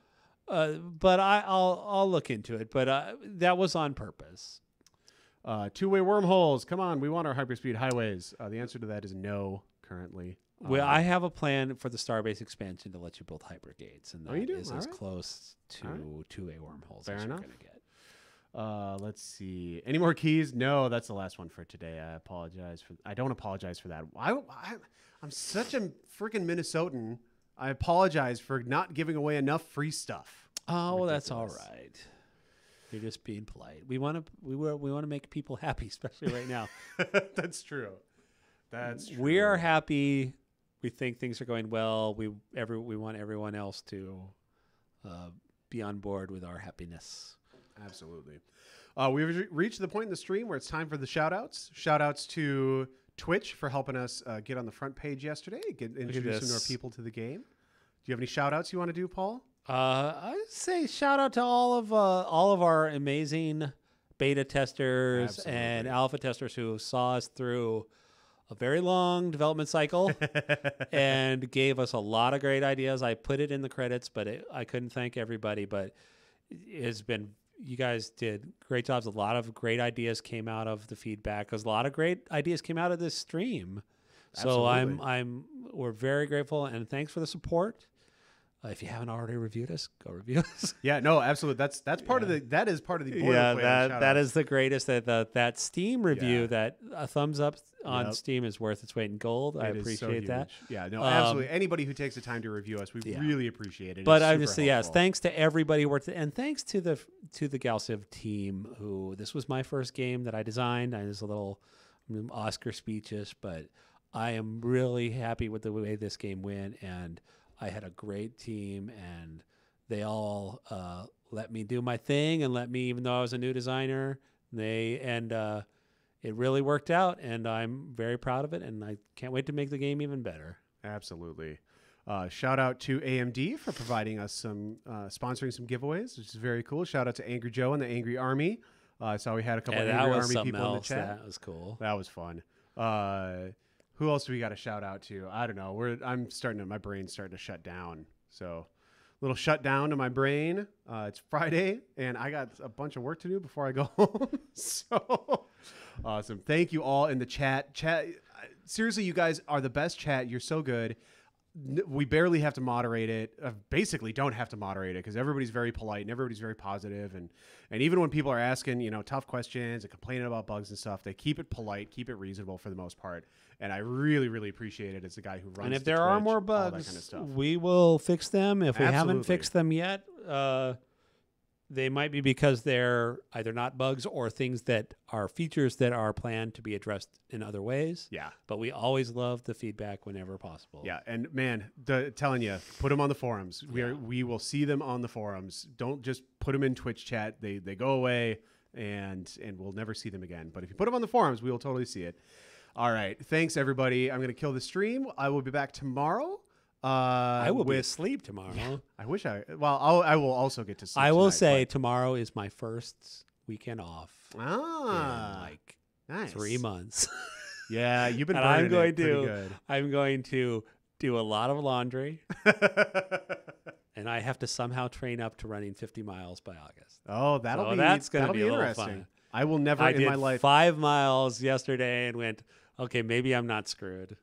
But I'll look into it. But that was on purpose. Two-way wormholes. Come on, we want our hyperspeed highways. The answer to that is no currently. Well, I have a plan for the Starbase expansion to let you build hypergates, and that you do? is All as right. close to two-way wormholes Fair as enough. you're going to get. Let's see. Any more keys? No, that's the last one for today. I don't apologize for that. I'm such a freaking Minnesotan. I apologize for not giving away enough free stuff. Oh, well, that's all Ridiculous. right. You're just being polite. We want to make people happy, especially right now. That's true. That's true. We are happy. We think things are going well. We want everyone else to be on board with our happiness. Absolutely. We've reached the point in the stream where it's time for the shout-outs. Shout-outs to Twitch for helping us get on the front page yesterday, introducing our people to the game. Do you have any shout-outs you want to do, Paul? I say shout out to all of our amazing beta testers and alpha testers who saw us through a very long development cycle and gave us a lot of great ideas. I put it in the credits, but I couldn't thank everybody. But it's been, you guys did great jobs. A lot of great ideas came out of the feedback, because a lot of great ideas came out of this stream. Absolutely. So we're very grateful, and thanks for the support. If you haven't already reviewed us, go review us. Yeah, no, absolutely. That's part of that is part of the boilerplate. that is the greatest. That Steam review, Yeah. that a thumbs up on Yep. Steam is worth its weight in gold. I It is so appreciate that. huge. Yeah, no, absolutely. Anybody who takes the time to review us, we really appreciate it. But It's I super just say yes, helpful. thanks to everybody who worked, and thanks to the GalCiv team. Who, this was my first game that I designed. I was a little Oscar speeches, but I am really happy with the way this game went, and I had a great team, and they all let me do my thing, and let me, even though I was a new designer, it really worked out, and I'm very proud of it, and I can't wait to make the game even better. Absolutely. Shout out to AMD for providing us some sponsoring some giveaways, which is very cool. Shout out to Angry Joe and the Angry Army. I saw we had a couple of And that Angry was Army something people in the else. chat. That was cool. That was fun. Who else do we got to shout out to? I don't know. My brain's starting to shut down. So, little shutdown to my brain. It's Friday, and I got a bunch of work to do before I go home. So, awesome. Thank you all in the chat. Seriously, you guys are the best chat. You're so good. We barely have to moderate it. Basically, don't have to moderate it, because everybody's very polite and everybody's very positive. And even when people are asking, tough questions and complaining about bugs and stuff, they keep it polite, keep it reasonable for the most part. And I really, really appreciate it as the guy who runs. And if the there are Twitch, more all that bugs, kind of stuff. we will fix them. If we haven't Absolutely. fixed them yet, they might be because they're either not bugs or things that are features that are planned to be addressed in other ways. Yeah. But we always love the feedback whenever possible. Yeah, and man, telling you, put them on the forums. We will see them on the forums. Don't just put them in Twitch chat. They go away, and we'll never see them again. But if you put them on the forums, we will totally see it. All right, thanks everybody. I'm gonna kill the stream. I will be back tomorrow. I will be asleep tomorrow. Yeah, I wish I will also get to sleep. I will tonight, say tomorrow is my first weekend off but- in like nice. 3 months. Yeah, you've been. And I'm burning going it pretty to good. I'm going to do a lot of laundry, and I have to somehow train up to running 50 miles by August. Oh, That's going to be a little interesting. fun. I will never I in did my life. 5 miles yesterday and went, okay, maybe I'm not screwed.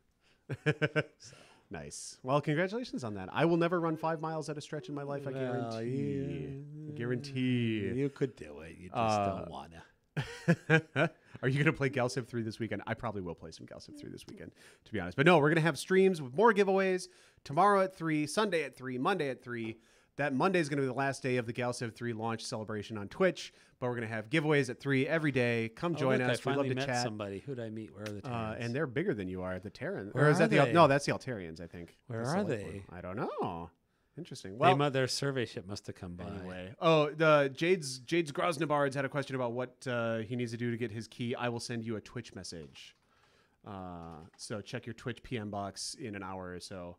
Nice. Well, congratulations on that. I will never run 5 miles at a stretch in my life. I Well, guarantee. Guarantee. You could do it. You just don't want to. Are you going to play GalCiv 3 this weekend? I probably will play some GalCiv 3 this weekend, to be honest. But no, we're going to have streams with more giveaways tomorrow at 3, Sunday at 3, Monday at 3. That Monday is going to be the last day of the GalCiv 3 launch celebration on Twitch, but we're going to have giveaways at 3 every day. Come join look, us. I finally We'd love to met chat. somebody. Who did I meet? Where are the Terrans? And they're bigger than you are, the Terran. Where Or is are that the they? No, that's the Altarians, I think. Where That's are the light they? blue. I don't know. Interesting. Well, their survey ship must have come by. anyway. Oh, the Jade's Grosnabards had a question about what he needs to do to get his key. I will send you a Twitch message. So check your Twitch PM box in an hour or so.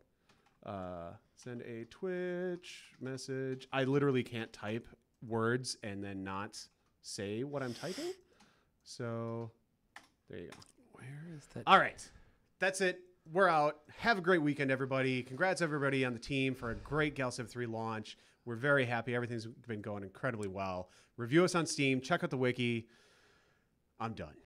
Send a Twitch message. I literally can't type words and then not say what I'm typing. So there you go. Where is that? All right. That's it. We're out. Have a great weekend, everybody. Congrats, everybody on the team for a great GalCiv 3 launch. We're very happy. Everything's been going incredibly well. Review us on Steam. Check out the wiki. I'm done.